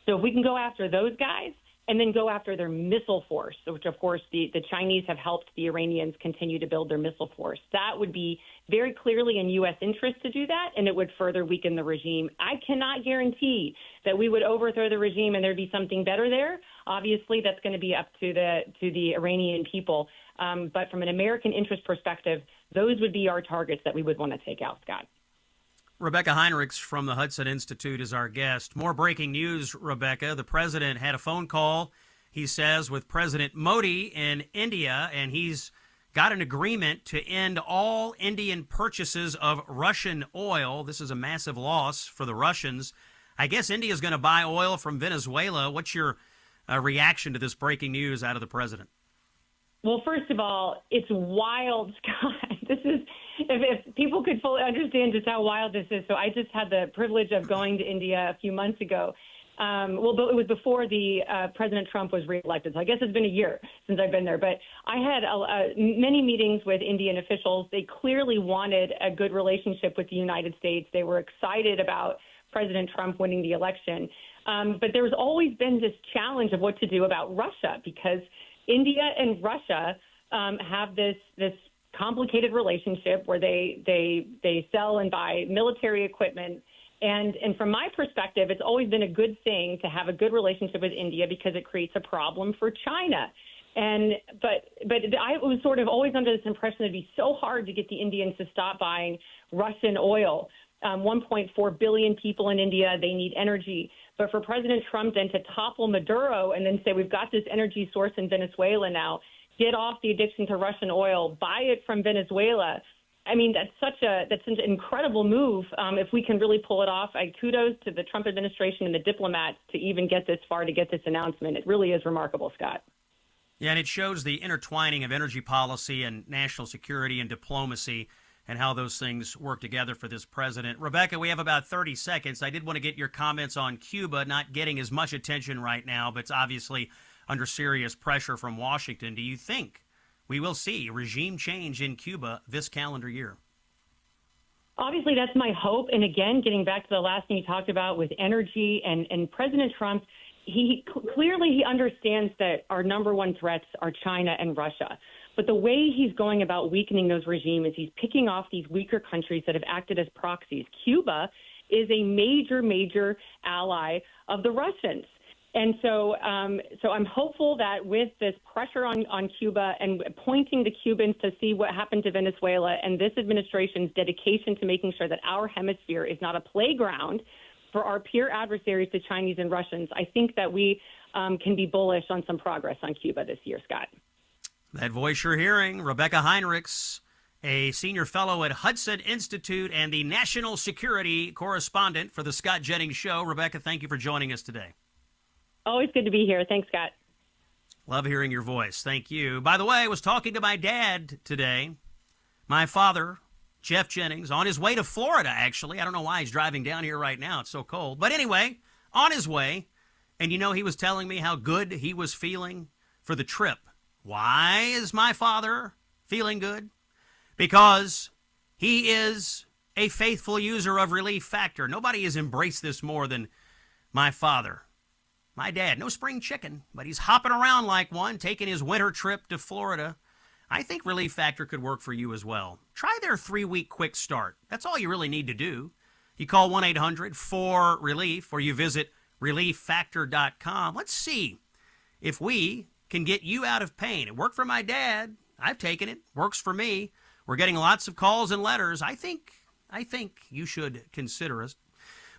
So if we can go after those guys and then go after their missile force, which, of course, the Chinese have helped the Iranians continue to build their missile force, that would be very clearly in U.S. interest to do that, and it would further weaken the regime. I cannot guarantee that we would overthrow the regime and there'd be something better there. Obviously, that's going to be up to the Iranian people. But from an American interest perspective, those would be our targets that we would want to take out, Scott. Rebecca Heinrichs from the Hudson Institute is our guest. More breaking news, Rebecca. The president had a phone call, he says, with President Modi in India, and he's got an agreement to end all Indian purchases of Russian oil. This is a massive loss for the Russians. I guess India's going to buy oil from Venezuela. What's your reaction to this breaking news out of the president? Well, first of all, it's wild, Scott. This is, if people could fully understand just how wild this is. So I just had the privilege of going to India a few months ago. But it was before the President Trump was reelected. So I guess it's been a year since I've been there. But I had many meetings with Indian officials. They clearly wanted a good relationship with the United States. They were excited about President Trump winning the election. But there's always been this challenge of what to do about Russia, because India and Russia have this complicated relationship where they sell and buy military equipment, And from my perspective, it's always been a good thing to have a good relationship with India because it creates a problem for China. But I was sort of always under this impression it'd be so hard to get the Indians to stop buying Russian oil. 1.4 billion people in India, they need energy. But for President Trump then to topple Maduro and then say, we've got this energy source in Venezuela now, get off the addiction to Russian oil, buy it from Venezuela. I mean, that's an incredible move. If we can really pull it off, kudos to the Trump administration and the diplomats to even get this far, to get this announcement. It really is remarkable, Scott. Yeah, and it shows the intertwining of energy policy and national security and diplomacy and how those things work together for this president. Rebecca, we have about 30 seconds. I did want to get your comments on Cuba not getting as much attention right now, but it's obviously under serious pressure from Washington. Do you think we will see regime change in Cuba this calendar year? Obviously, that's my hope. And again, getting back to the last thing you talked about with energy and President Trump, he clearly understands that our number one threats are China and Russia. But the way he's going about weakening those regimes is he's picking off these weaker countries that have acted as proxies. Cuba is a major, major ally of the Russians. And so I'm hopeful that with this pressure on Cuba and pointing to Cubans to see what happened to Venezuela and this administration's dedication to making sure that our hemisphere is not a playground for our peer adversaries, the Chinese and Russians, I think that we can be bullish on some progress on Cuba this year, Scott. That voice you're hearing, Rebecca Heinrichs, a senior fellow at Hudson Institute and the national security correspondent for the Scott Jennings Show. Rebecca, thank you for joining us today. Always good to be here. Thanks, Scott. Love hearing your voice. Thank you. By the way, I was talking to my dad today, my father, Jeff Jennings, on his way to Florida, actually. I don't know why he's driving down here right now. It's so cold. But anyway, on his way, and he was telling me how good he was feeling for the trip. Why is my father feeling good? Because he is a faithful user of Relief Factor. Nobody has embraced this more than my father. My dad, no spring chicken, but he's hopping around like one, taking his winter trip to Florida. I think Relief Factor could work for you as well. Try their 3-week quick start. That's all you really need to do. You call 1-800-4RELIEF or you visit relieffactor.com. Let's see if we can get you out of pain. It worked for my dad. I've taken it. Works for me. We're getting lots of calls and letters. I think you should consider us.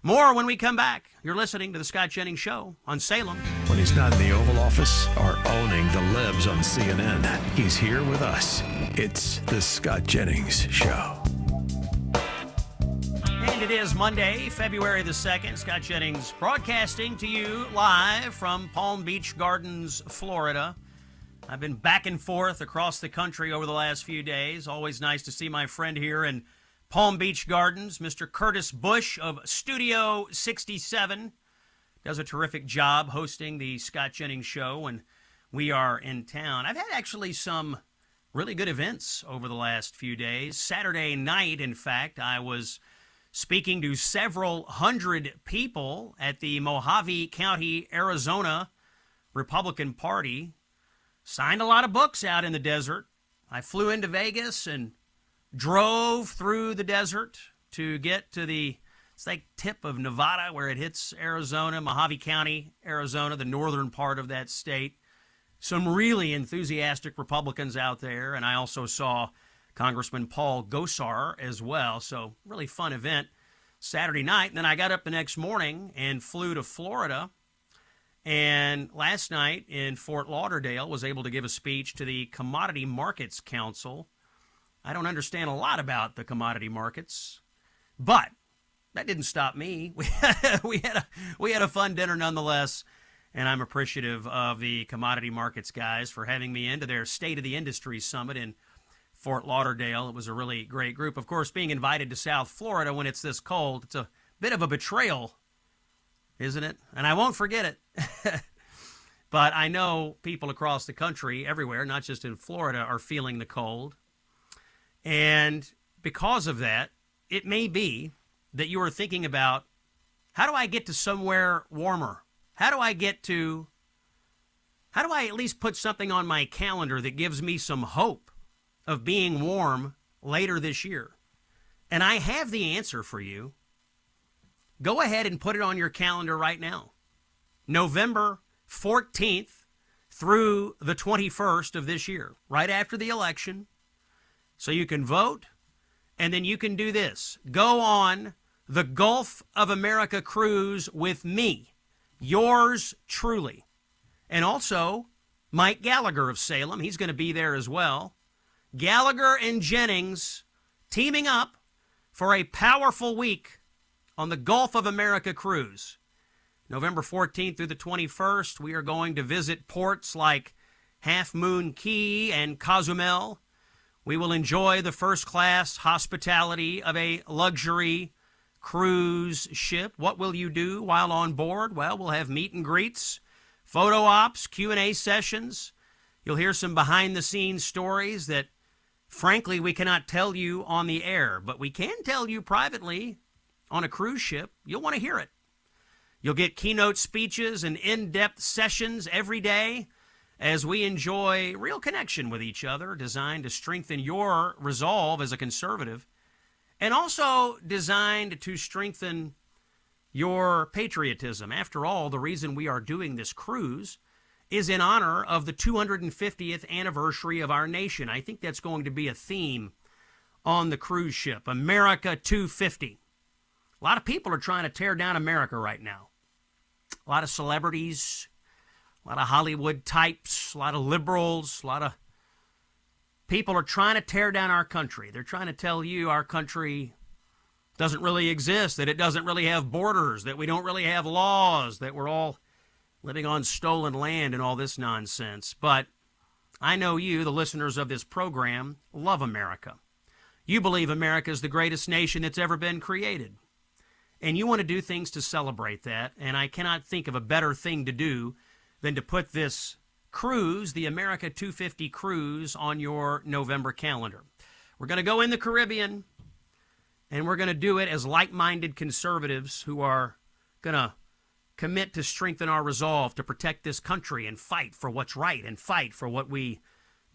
More when we come back. You're listening to The Scott Jennings Show on Salem. When he's not in the Oval Office or owning the libs on CNN, he's here with us. It's The Scott Jennings Show. And it is Monday, February the 2nd. Scott Jennings broadcasting to you live from Palm Beach Gardens, Florida. I've been back and forth across the country over the last few days. Always nice to see my friend here in Palm Beach Gardens, Mr. Curtis Bush of Studio 67. Does a terrific job hosting the Scott Jennings Show when we are in town. I've had actually some really good events over the last few days. Saturday night, in fact, I was speaking to several hundred people at the Mojave County, Arizona Republican Party. Signed a lot of books out in the desert. I flew into Vegas and drove through the desert to get to the tip of Nevada where it hits Arizona, Mojave County, Arizona, the northern part of that state. Some really enthusiastic Republicans out there, and I also saw Congressman Paul Gosar as well. So really fun event Saturday night. And then I got up the next morning and flew to Florida. And last night in Fort Lauderdale was able to give a speech to the Commodity Markets Council. I don't understand a lot about the commodity markets, but that didn't stop me. We had a fun dinner nonetheless, and I'm appreciative of the commodity markets guys for having me into their State of the Industry Summit in Fort Lauderdale. It was a really great group. Of course, being invited to South Florida when it's this cold, it's a bit of a betrayal, isn't it? And I won't forget it. But I know people across the country, everywhere, not just in Florida, are feeling the cold. And because of that, it may be that you are thinking about, how do I get to somewhere warmer? How do I at least put something on my calendar that gives me some hope of being warm later this year? And I have the answer for you. Go ahead and put it on your calendar right now. November 14th through the 21st of this year, right after the election. So you can vote, and then you can do this. Go on the Gulf of America cruise with me, yours truly. And also Mike Gallagher of Salem. He's going to be there as well. Gallagher and Jennings teaming up for a powerful week on the Gulf of America cruise. November 14th through the 21st, we are going to visit ports like Half Moon Cay and Cozumel. We will enjoy the first-class hospitality of a luxury cruise ship. What will you do while on board? Well, we'll have meet and greets, photo ops, Q&A sessions. You'll hear some behind-the-scenes stories that, frankly, we cannot tell you on the air, but we can tell you privately on a cruise ship. You'll want to hear it. You'll get keynote speeches and in-depth sessions every day as we enjoy real connection with each other, designed to strengthen your resolve as a conservative, and also designed to strengthen your patriotism. After all, the reason we are doing this cruise is in honor of the 250th anniversary of our nation. I think that's going to be a theme on the cruise ship, America 250. A lot of people are trying to tear down America right now. A lot of celebrities, a lot of Hollywood types, a lot of liberals, a lot of people are trying to tear down our country. They're trying to tell you our country doesn't really exist, that it doesn't really have borders, that we don't really have laws, that we're all living on stolen land and all this nonsense. But I know you, the listeners of this program, love America. You believe America is the greatest nation that's ever been created. And you want to do things to celebrate that, and I cannot think of a better thing to do than to put this cruise, the America 250 cruise, on your November calendar. We're going to go in the Caribbean, and we're going to do it as like-minded conservatives who are going to commit to strengthen our resolve to protect this country and fight for what's right and fight for what we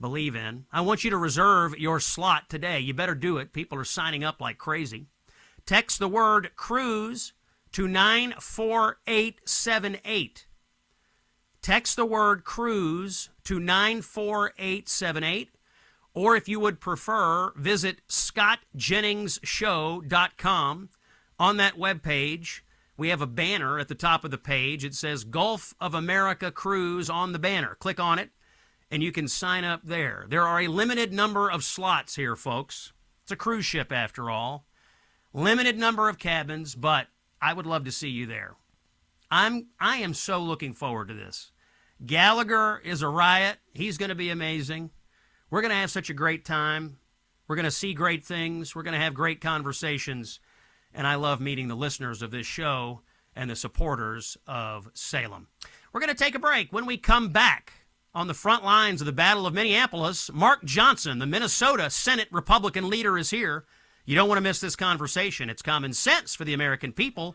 believe in. I want you to reserve your slot today. You better do it. People are signing up like crazy. Text the word cruise to 94878. Text the word cruise to 94878. Or if you would prefer, visit scottjenningsshow.com. On that webpage, we have a banner at the top of the page. It says Gulf of America Cruise on the banner. Click on it, and you can sign up there. There are a limited number of slots here, folks. It's a cruise ship, after all. Limited number of cabins, but I would love to see you there. I am so looking forward to this. Gallagher is a riot. He's going to be amazing. We're going to have such a great time. We're going to see great things. We're going to have great conversations. And I love meeting the listeners of this show and the supporters of Salem. We're going to take a break. When we come back, on the front lines of the Battle of Minneapolis, Mark Johnson, the Minnesota Senate Republican leader, is here. You don't want to miss this conversation. It's common sense for the American people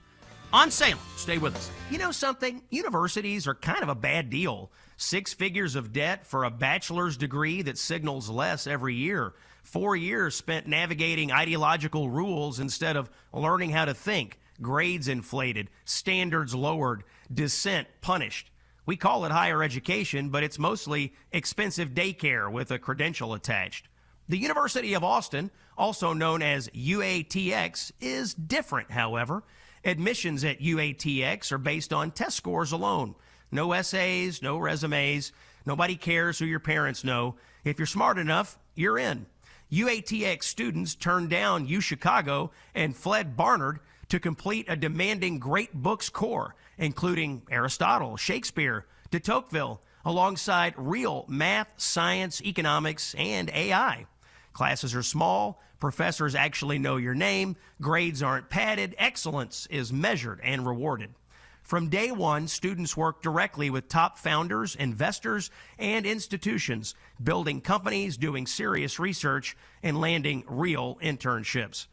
on Salem. Stay with us. You know something? Universities are kind of a bad deal. 6 figures of debt for a bachelor's degree that signals less every year. 4 years spent navigating ideological rules instead of learning how to think. Grades inflated, standards lowered, dissent punished. We call it higher education, but it's mostly expensive daycare with a credential attached. The University of Austin, also known as UATX, is different, however. Admissions at UATX are based on test scores alone. No essays, no resumes. Nobody cares who your parents know. If you're smart enough, you're in. UATX students turned down UChicago and fled Barnard to complete a demanding great books core, including Aristotle, Shakespeare, de Tocqueville, alongside real math, science, economics, and AI. Classes are small, professors actually know your name, grades aren't padded, excellence is measured and rewarded. From day one, students work directly with top founders, investors, and institutions, building companies, doing serious research, and landing real internships.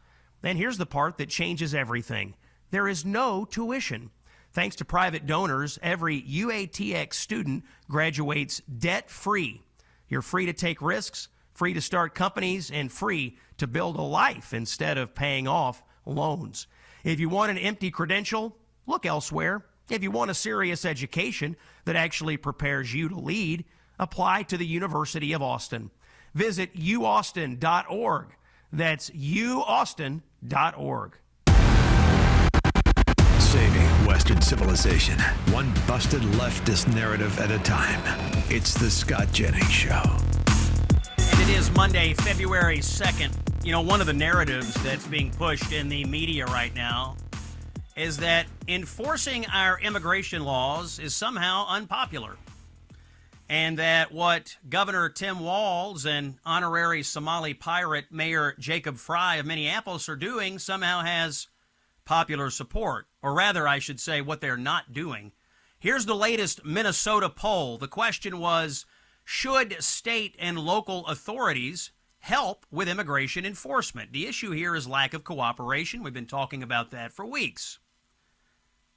And here's the part that changes everything. There is no tuition. Thanks to private donors, every UATX student graduates debt-free. You're free to take risks, free to start companies, and free to build a life instead of paying off loans. If you want an empty credential, look elsewhere. If you want a serious education that actually prepares you to lead, apply to the University of Austin. Visit uaustin.org. That's uaustin.org. Saving Western civilization, one busted leftist narrative at a time. It's the Scott Jennings Show. And it is Monday, February 2nd. You know, one of the narratives that's being pushed in the media right now is that enforcing our immigration laws is somehow unpopular. And that what Governor Tim Walz and honorary Somali pirate Mayor Jacob Fry of Minneapolis are doing somehow has popular support. Or rather, I should say, what they're not doing. Here's the latest Minnesota poll. The question was, should state and local authorities help with immigration enforcement? The issue here is lack of cooperation. We've been talking about that for weeks.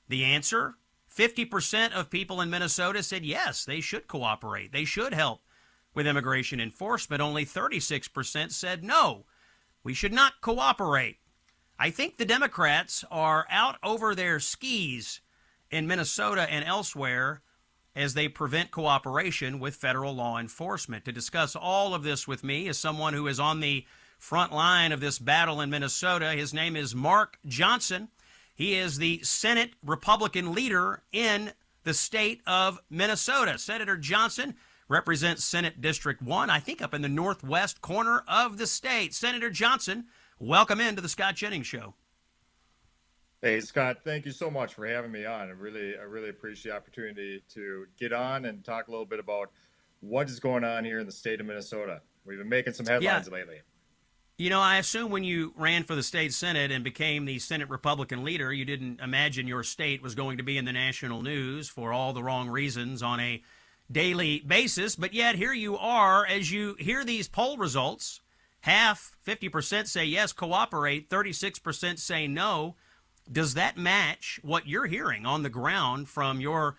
The answer? 50% of people in Minnesota said yes, they should cooperate. They should help with immigration enforcement. Only 36% said no, we should not cooperate. I think the Democrats are out over their skis in Minnesota and elsewhere as they prevent cooperation with federal law enforcement. To discuss all of this with me is someone who is on the front line of this battle in Minnesota. His name is Mark Johnson. He is the Senate Republican leader in the state of Minnesota. Senator Johnson represents Senate District 1, I think up in the northwest corner of the state. Senator Johnson, welcome into the Scott Jennings Show. Hey, Scott, thank you so much for having me on. I really appreciate the opportunity to get on and talk a little bit about what is going on here in the state of Minnesota. We've been making some headlines lately. You know, I assume when you ran for the state Senate and became the Senate Republican leader, you didn't imagine your state was going to be in the national news for all the wrong reasons on a daily basis. But yet here you are, as you hear these poll results, half, 50% say yes, cooperate, 36% say no. Does that match what you're hearing on the ground from your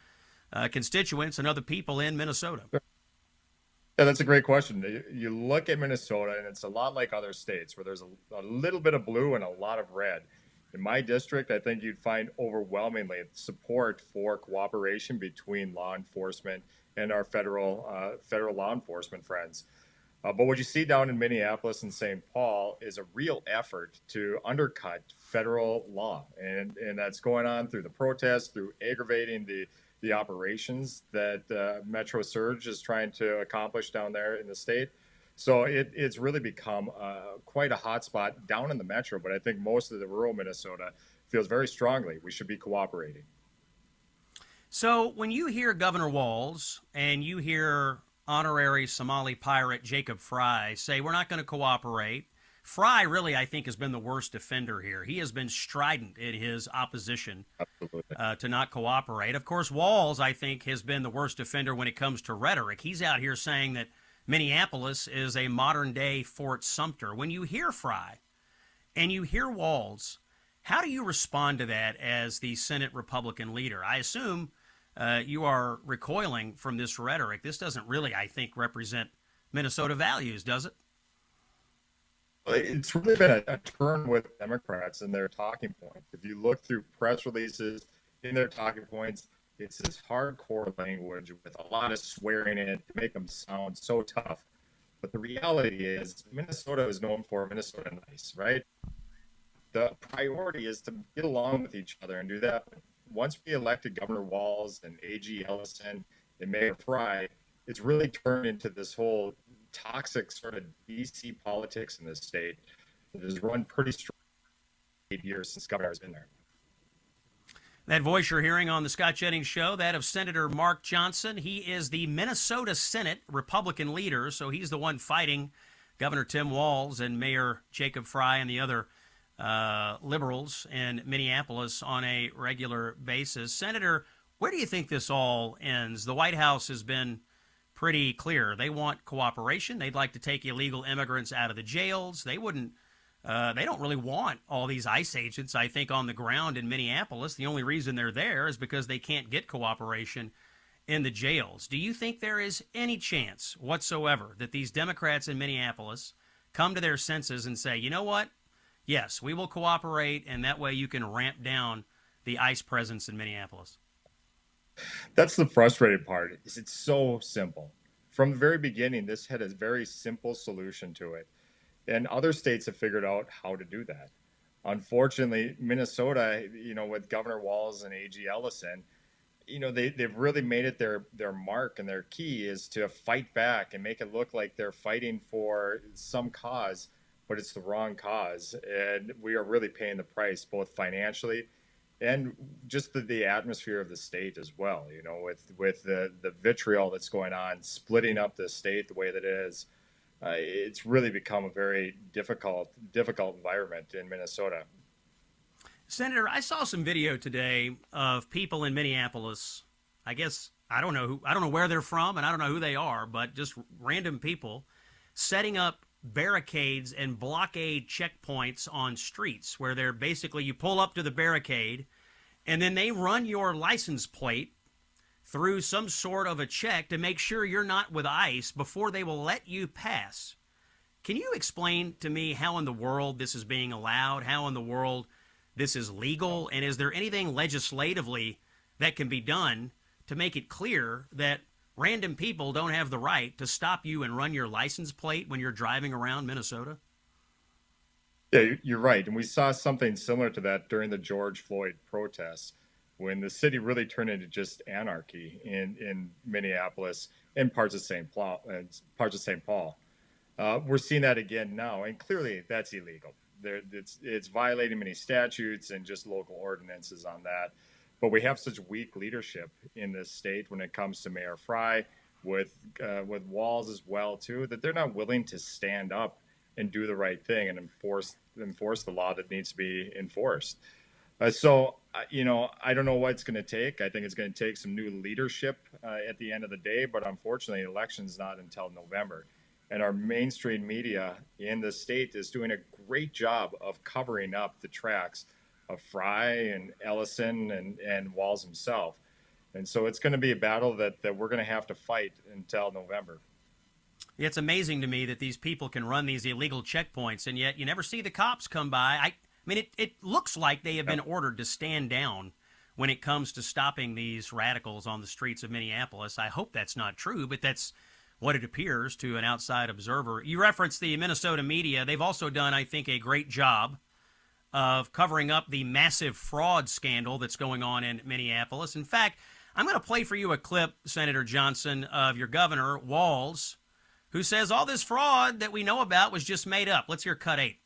constituents and other people in Minnesota? Yeah, that's a great question. You look at Minnesota, and it's a lot like other states where there's a little bit of blue and a lot of red. In my district, I think you'd find overwhelmingly support for cooperation between law enforcement and our federal law enforcement friends. But what you see down in Minneapolis and St. Paul is a real effort to undercut federal law. And that's going on through the protests, through aggravating the operations that Metro Surge is trying to accomplish down there in the state. So it's really become quite a hot spot down in the metro, but I think most of the rural Minnesota feels very strongly we should be cooperating. So when you hear Governor Walz and you hear honorary Somali pirate Jacob Fry say we're not going to cooperate, Fry really, I think, has been the worst offender here. He has been strident in his opposition to not cooperate. Of course, Walz, I think, has been the worst offender when it comes to rhetoric. He's out here saying that Minneapolis is a modern-day Fort Sumter. When you hear Fry and you hear Walz, how do you respond to that as the Senate Republican leader? I assume you are recoiling from this rhetoric. This doesn't really, I think, represent Minnesota values, does it? It's really been a turn with Democrats and their talking points. If you look through press releases in their talking points, it's this hardcore language with a lot of swearing in it to make them sound so tough. But the reality is Minnesota is known for Minnesota nice, right? The priority is to get along with each other and do that. Once we elected Governor Walz and AG Ellison and Mayor Fry, it's really turned into this whole toxic sort of DC politics in this state that has run pretty strong 8 years since Governor has been there. That voice you're hearing on the Scott Jennings Show, that of Senator Mark Johnson. He is the Minnesota Senate Republican leader, so he's the one fighting Governor Tim Walz and Mayor Jacob Fry and the other liberals in Minneapolis on a regular basis. Senator, where do you think this all ends? The White House has been pretty clear. They want cooperation. They'd like to take illegal immigrants out of the jails. They don't really want all these ICE agents, I think, on the ground in Minneapolis. The only reason they're there is because they can't get cooperation in the jails. Do you think there is any chance whatsoever that these Democrats in Minneapolis come to their senses and say, you know what? yes, we will cooperate, and that way you can ramp down the ICE presence in Minneapolis. That's the frustrating part. Is it's so simple. From the very beginning, this had a very simple solution to it. And other states have figured out how to do that. Unfortunately, Minnesota, with Governor Walz and AG Ellison, they've really made it their mark, and their key is to fight back and make it look like they're fighting for some cause, but it's the wrong cause. And we are really paying the price, both financially and just the atmosphere of the state as well, with the vitriol that's going on, splitting up the state the way that it is. It's really become a very difficult environment in Minnesota. Senator, I saw some video today of people in Minneapolis. I guess I don't know where they're from, and I don't know who they are, but just random people setting up barricades and blockade checkpoints on streets where they're basically, you pull up to the barricade and then they run your license plate through some sort of a check to make sure you're not with ICE before they will let you pass. Can you explain to me how in the world this is being allowed, how in the world this is legal, and is there anything legislatively that can be done to make it clear that random people don't have the right to stop you and run your license plate when you're driving around Minnesota? Yeah, you're right. And we saw something similar to that during the George Floyd protests, when the city really turned into just anarchy in Minneapolis and parts of St. Paul. We're seeing that again now, and clearly that's illegal. It's violating many statutes and just local ordinances on that. But we have such weak leadership in this state when it comes to Mayor Fry, with Walz as well too, that they're not willing to stand up and do the right thing and enforce the law that needs to be enforced. So I don't know what it's going to take. I think it's going to take some new leadership at the end of the day, but unfortunately, the election's not until November. And our mainstream media in the state is doing a great job of covering up the tracks of Fry and Ellison and Walz himself. And so it's going to be a battle that we're going to have to fight until November. It's amazing to me that these people can run these illegal checkpoints, and yet you never see the cops come by. I mean, it looks like they have been ordered to stand down when it comes to stopping these radicals on the streets of Minneapolis. I hope that's not true, but that's what it appears to an outside observer. You referenced the Minnesota media. They've also done, I think, a great job of covering up the massive fraud scandal that's going on in Minneapolis. In fact, I'm going to play for you a clip, Senator Johnson, of your governor, Walz, who says all this fraud that we know about was just made up. Let's hear cut 8.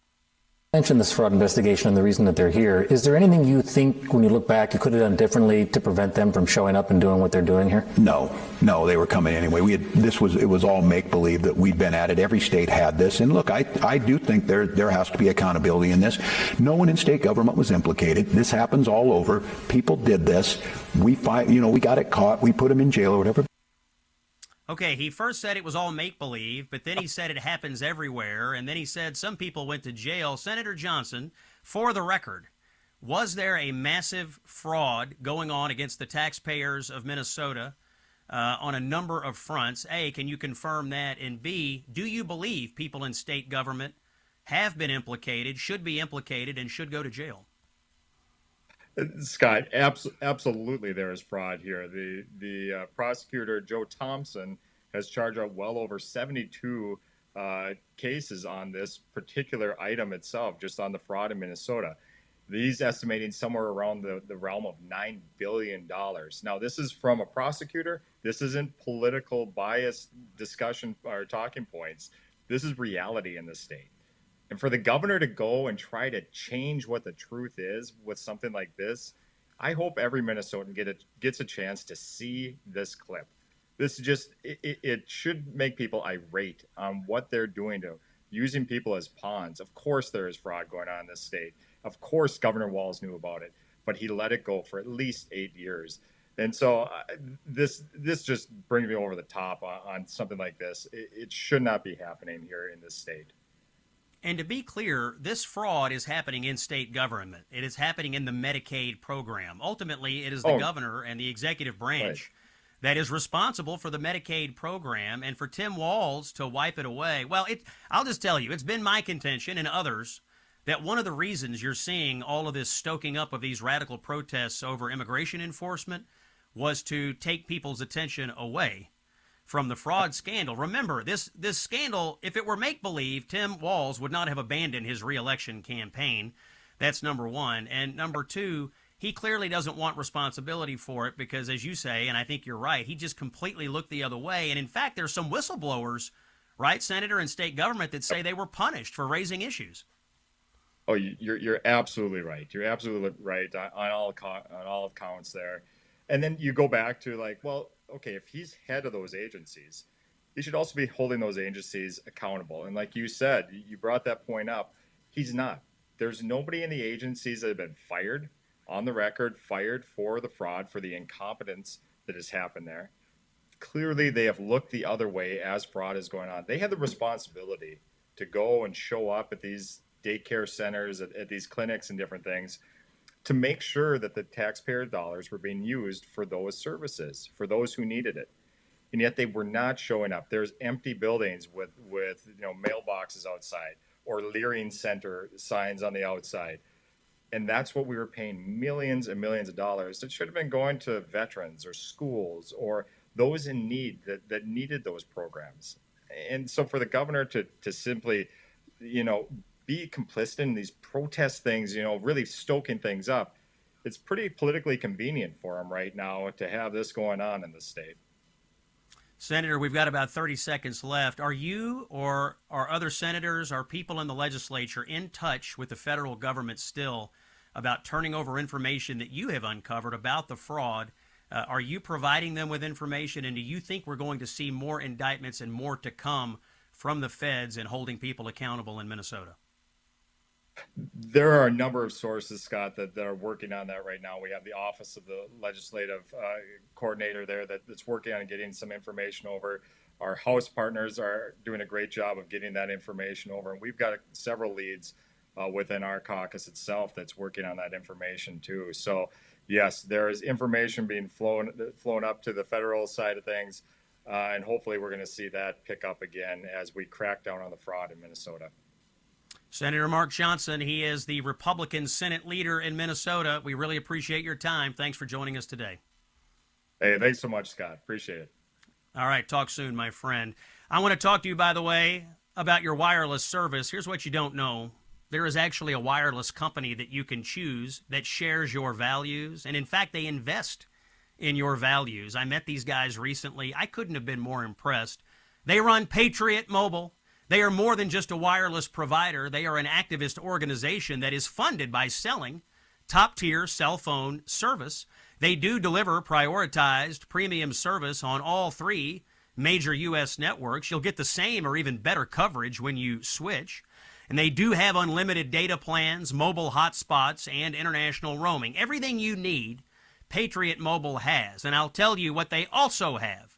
Mentioned this fraud investigation and the reason that they're here. Is there anything you think, when you look back, you could have done differently to prevent them from showing up and doing what they're doing here? No, they were coming anyway. It was all make believe that we'd been at it. Every state had this, and look, I do think there has to be accountability in this. No one in state government was implicated. This happens all over. People did this. We got it caught. We put them in jail or whatever. Okay, he first said it was all make-believe, but then he said it happens everywhere, and then he said some people went to jail. Senator Johnson, for the record, was there a massive fraud going on against the taxpayers of Minnesota on a number of fronts? A, can you confirm that? And B, do you believe people in state government have been implicated, should be implicated, and should go to jail? Scott, absolutely there is fraud here. The prosecutor, Joe Thompson, has charged out well over 72 cases on this particular item itself, just on the fraud in Minnesota. He's estimating somewhere around the realm of $9 billion. Now, this is from a prosecutor. This isn't political bias discussion or talking points. This is reality in the state. And for the governor to go and try to change what the truth is with something like this, I hope every Minnesotan gets a chance to see this clip. This it should make people irate on what they're doing to using people as pawns. Of course there is fraud going on in this state. Of course Governor Walz knew about it, but he let it go for at least 8 years. And so this just brings me over the top on something like this. It should not be happening here in this state. And to be clear, this fraud is happening in state government. It is happening in the Medicaid program. Ultimately, it is the governor and the executive branch that is responsible for the Medicaid program. And for Tim Walz to wipe it away, well, I'll just tell you, it's been my contention and others that one of the reasons you're seeing all of this stoking up of these radical protests over immigration enforcement was to take people's attention away from the fraud scandal. Remember, this scandal, if it were make-believe, Tim Walz would not have abandoned his re-election campaign. That's number one. And number two, he clearly doesn't want responsibility for it because, as you say, and I think you're right, he just completely looked the other way. And in fact, there's some whistleblowers, right, Senator, and state government that say they were punished for raising issues. Oh, you're absolutely right. You're absolutely right on all accounts there. And then you go back to like, well, okay, if he's head of those agencies, he should also be holding those agencies accountable. And like you said, you brought that point up. He's not. There's nobody in the agencies that have been fired on the record, fired for the fraud, for the incompetence that has happened there. Clearly, they have looked the other way as fraud is going on. They had the responsibility to go and show up at these daycare centers, at these clinics and different things, to make sure that the taxpayer dollars were being used for those services, for those who needed it. And yet they were not showing up. There's empty buildings with mailboxes outside or Leering Center signs on the outside. And that's what we were paying millions and millions of dollars that should have been going to veterans or schools or those in need that needed those programs. And so for the governor to simply, be complicit in these protest things, really stoking things up, it's pretty politically convenient for him right now to have this going on in the state. Senator, we've got about 30 seconds left. Are you or are other senators, are people in the legislature in touch with the federal government still about turning over information that you have uncovered about the fraud? Are you providing them with information, and do you think we're going to see more indictments and more to come from the feds in holding people accountable in Minnesota? There are a number of sources, Scott, that are working on that right now. We have the Office of the Legislative Coordinator there that's working on getting some information over. Our House partners are doing a great job of getting that information over. And we've got several leads within our caucus itself that's working on that information too. So, yes, there is information being flown up to the federal side of things. And hopefully we're going to see that pick up again as we crack down on the fraud in Minnesota. Senator Mark Johnson, he is the Republican Senate leader in Minnesota. We really appreciate your time. Thanks for joining us today. Hey, thanks so much, Scott. Appreciate it. All right, talk soon, my friend. I want to talk to you, by the way, about your wireless service. Here's what you don't know. There is actually a wireless company that you can choose that shares your values. And in fact, they invest in your values. I met these guys recently. I couldn't have been more impressed. They run Patriot Mobile. They are more than just a wireless provider. They are an activist organization that is funded by selling top-tier cell phone service. They do deliver prioritized premium service on all three major U.S. networks. You'll get the same or even better coverage when you switch. And they do have unlimited data plans, mobile hotspots, and international roaming. Everything you need, Patriot Mobile has. And I'll tell you what they also have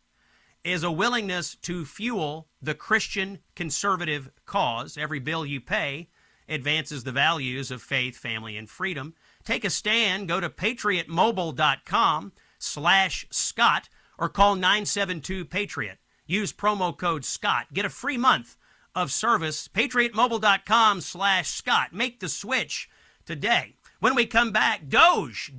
is a willingness to fuel the Christian conservative cause. Every bill you pay advances the values of faith, family, and freedom. Take a stand. Go to patriotmobile.com/Scott or call 972-PATRIOT. Use promo code Scott. Get a free month of service. patriotmobile.com/Scott. Make the switch today. When we come back, Doge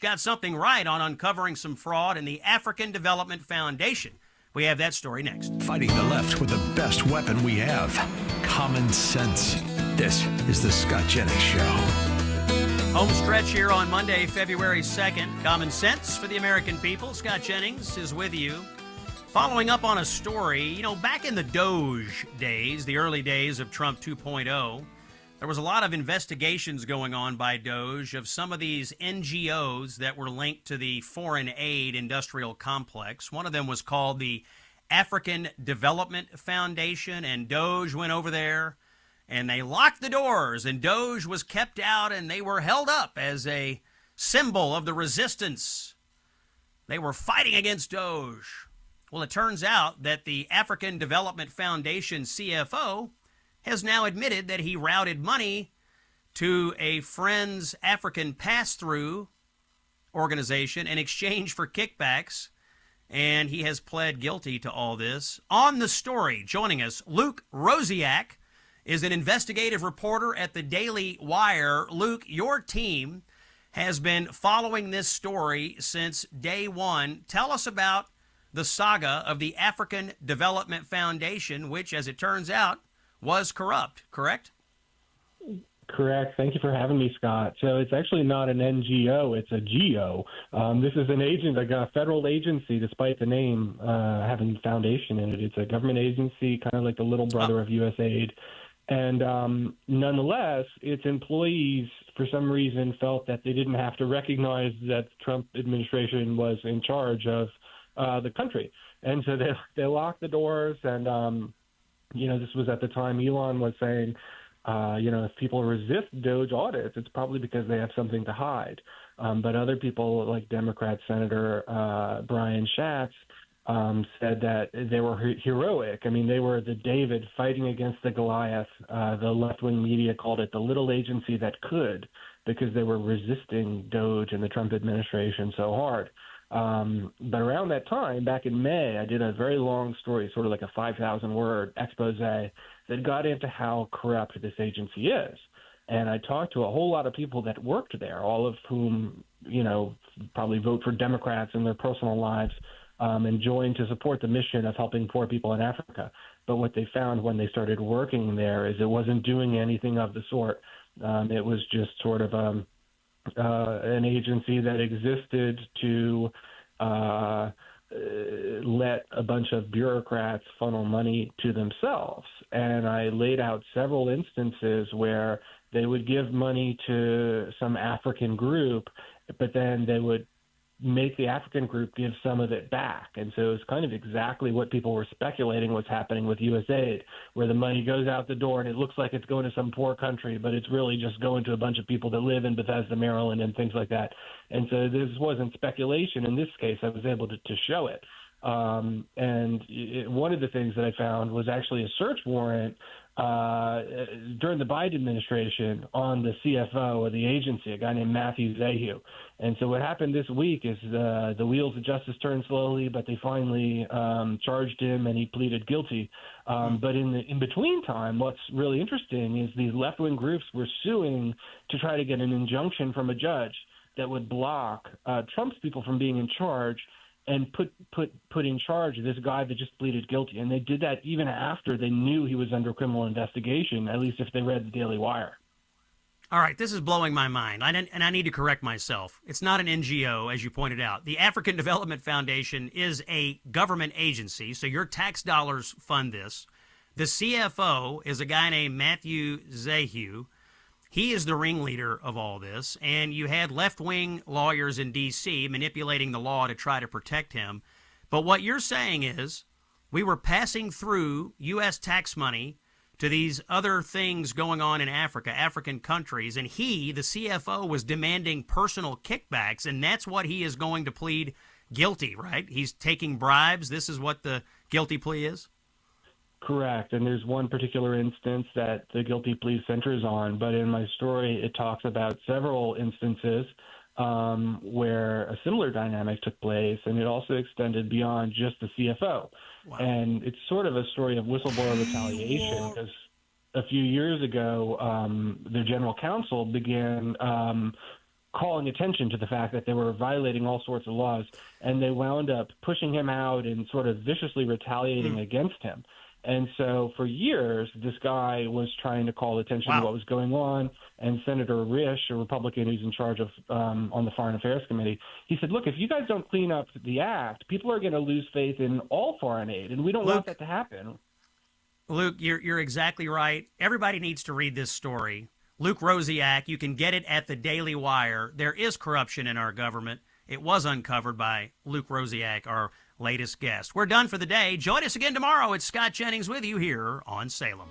got something right on uncovering some fraud in the African Development Foundation. We have that story next. Fighting the left with the best weapon we have, common sense. This is the Scott Jennings Show. Home stretch here on Monday, February 2nd. Common sense for the American people. Scott Jennings is with you. Following up on a story, back in the Doge days, the early days of Trump 2.0, there was a lot of investigations going on by Doge of some of these NGOs that were linked to the foreign aid industrial complex. One of them was called the African Development Foundation, and Doge went over there, and they locked the doors, and Doge was kept out, and they were held up as a symbol of the resistance. They were fighting against Doge. Well, it turns out that the African Development Foundation CFO has now admitted that he routed money to a friend's African pass-through organization in exchange for kickbacks, and he has pled guilty to all this. On the story, joining us, Luke Rosiak is an investigative reporter at the Daily Wire. Luke, your team has been following this story since day one. Tell us about the saga of the African Development Foundation, which, as it turns out, was corrupt, correct? Correct. Thank you for having me, Scott. So it's actually not an NGO, it's a GO. This is a federal agency, despite the name having foundation in it. It's a government agency, kind of like the little brother of USAID. And nonetheless, its employees, for some reason, felt that they didn't have to recognize that the Trump administration was in charge of the country. And so they locked the doors. And, this was at the time Elon was saying, if people resist DOJ audits, it's probably because they have something to hide. But other people, like Democrat Senator Brian Schatz, said that they were heroic. I mean, they were the David fighting against the Goliath. The left-wing media called it the little agency that could, because they were resisting DOJ and the Trump administration so hard. But around that time, back in May, I did a very long story, sort of like a 5,000-word expose that got into how corrupt this agency is. And I talked to a whole lot of people that worked there, all of whom, probably vote for Democrats in their personal lives, and joined to support the mission of helping poor people in Africa. But what they found when they started working there is it wasn't doing anything of the sort. It was just sort of an agency that existed to let a bunch of bureaucrats funnel money to themselves. And I laid out several instances where they would give money to some African group, but then they would make the African group give some of it back. And so it's kind of exactly what people were speculating was happening with USAID, where the money goes out the door and it looks like it's going to some poor country, but it's really just going to a bunch of people that live in Bethesda, Maryland, and things like that. And so this wasn't speculation. In this case, I was able to show it. One of the things that I found was actually a search warrant during the Biden administration on the CFO of the agency, a guy named Matthew Zahu. And so what happened this week is the wheels of justice turned slowly, but they finally charged him and he pleaded guilty. But in between time, what's really interesting is these left-wing groups were suing to try to get an injunction from a judge that would block Trump's people from being in charge and put in charge this guy that just pleaded guilty. And they did that even after they knew he was under criminal investigation, at least if they read the Daily Wire. All right, this is blowing my mind, and I need to correct myself. It's not an NGO, as you pointed out. The African Development Foundation is a government agency, so your tax dollars fund this. The CFO is a guy named Matthew Zahu. He is the ringleader of all this, and you had left-wing lawyers in D.C. manipulating the law to try to protect him. But what you're saying is we were passing through U.S. tax money to these other things going on in Africa, African countries, and he, the CFO, was demanding personal kickbacks, and that's what he is going to plead guilty, right? He's taking bribes. This is what the guilty plea is? Correct. And there's one particular instance that the guilty plea centers on, but in my story, it talks about several instances where a similar dynamic took place, and it also extended beyond just the CFO. Wow. And it's sort of a story of whistleblower retaliation, because a few years ago, the general counsel began calling attention to the fact that they were violating all sorts of laws, and they wound up pushing him out and sort of viciously retaliating against him. And so for years, this guy was trying to call attention to what was going on. And Senator Risch, a Republican who's in charge of on the Foreign Affairs Committee, he said, look, if you guys don't clean up the act, people are going to lose faith in all foreign aid, and we don't want that to happen. Luke, you're exactly right. Everybody needs to read this story. Luke Rosiak, you can get it at the Daily Wire. There is corruption in our government. It was uncovered by Luke Rosiak, our latest guest. We're done for the day. Join us again tomorrow. It's Scott Jennings with you here on Salem.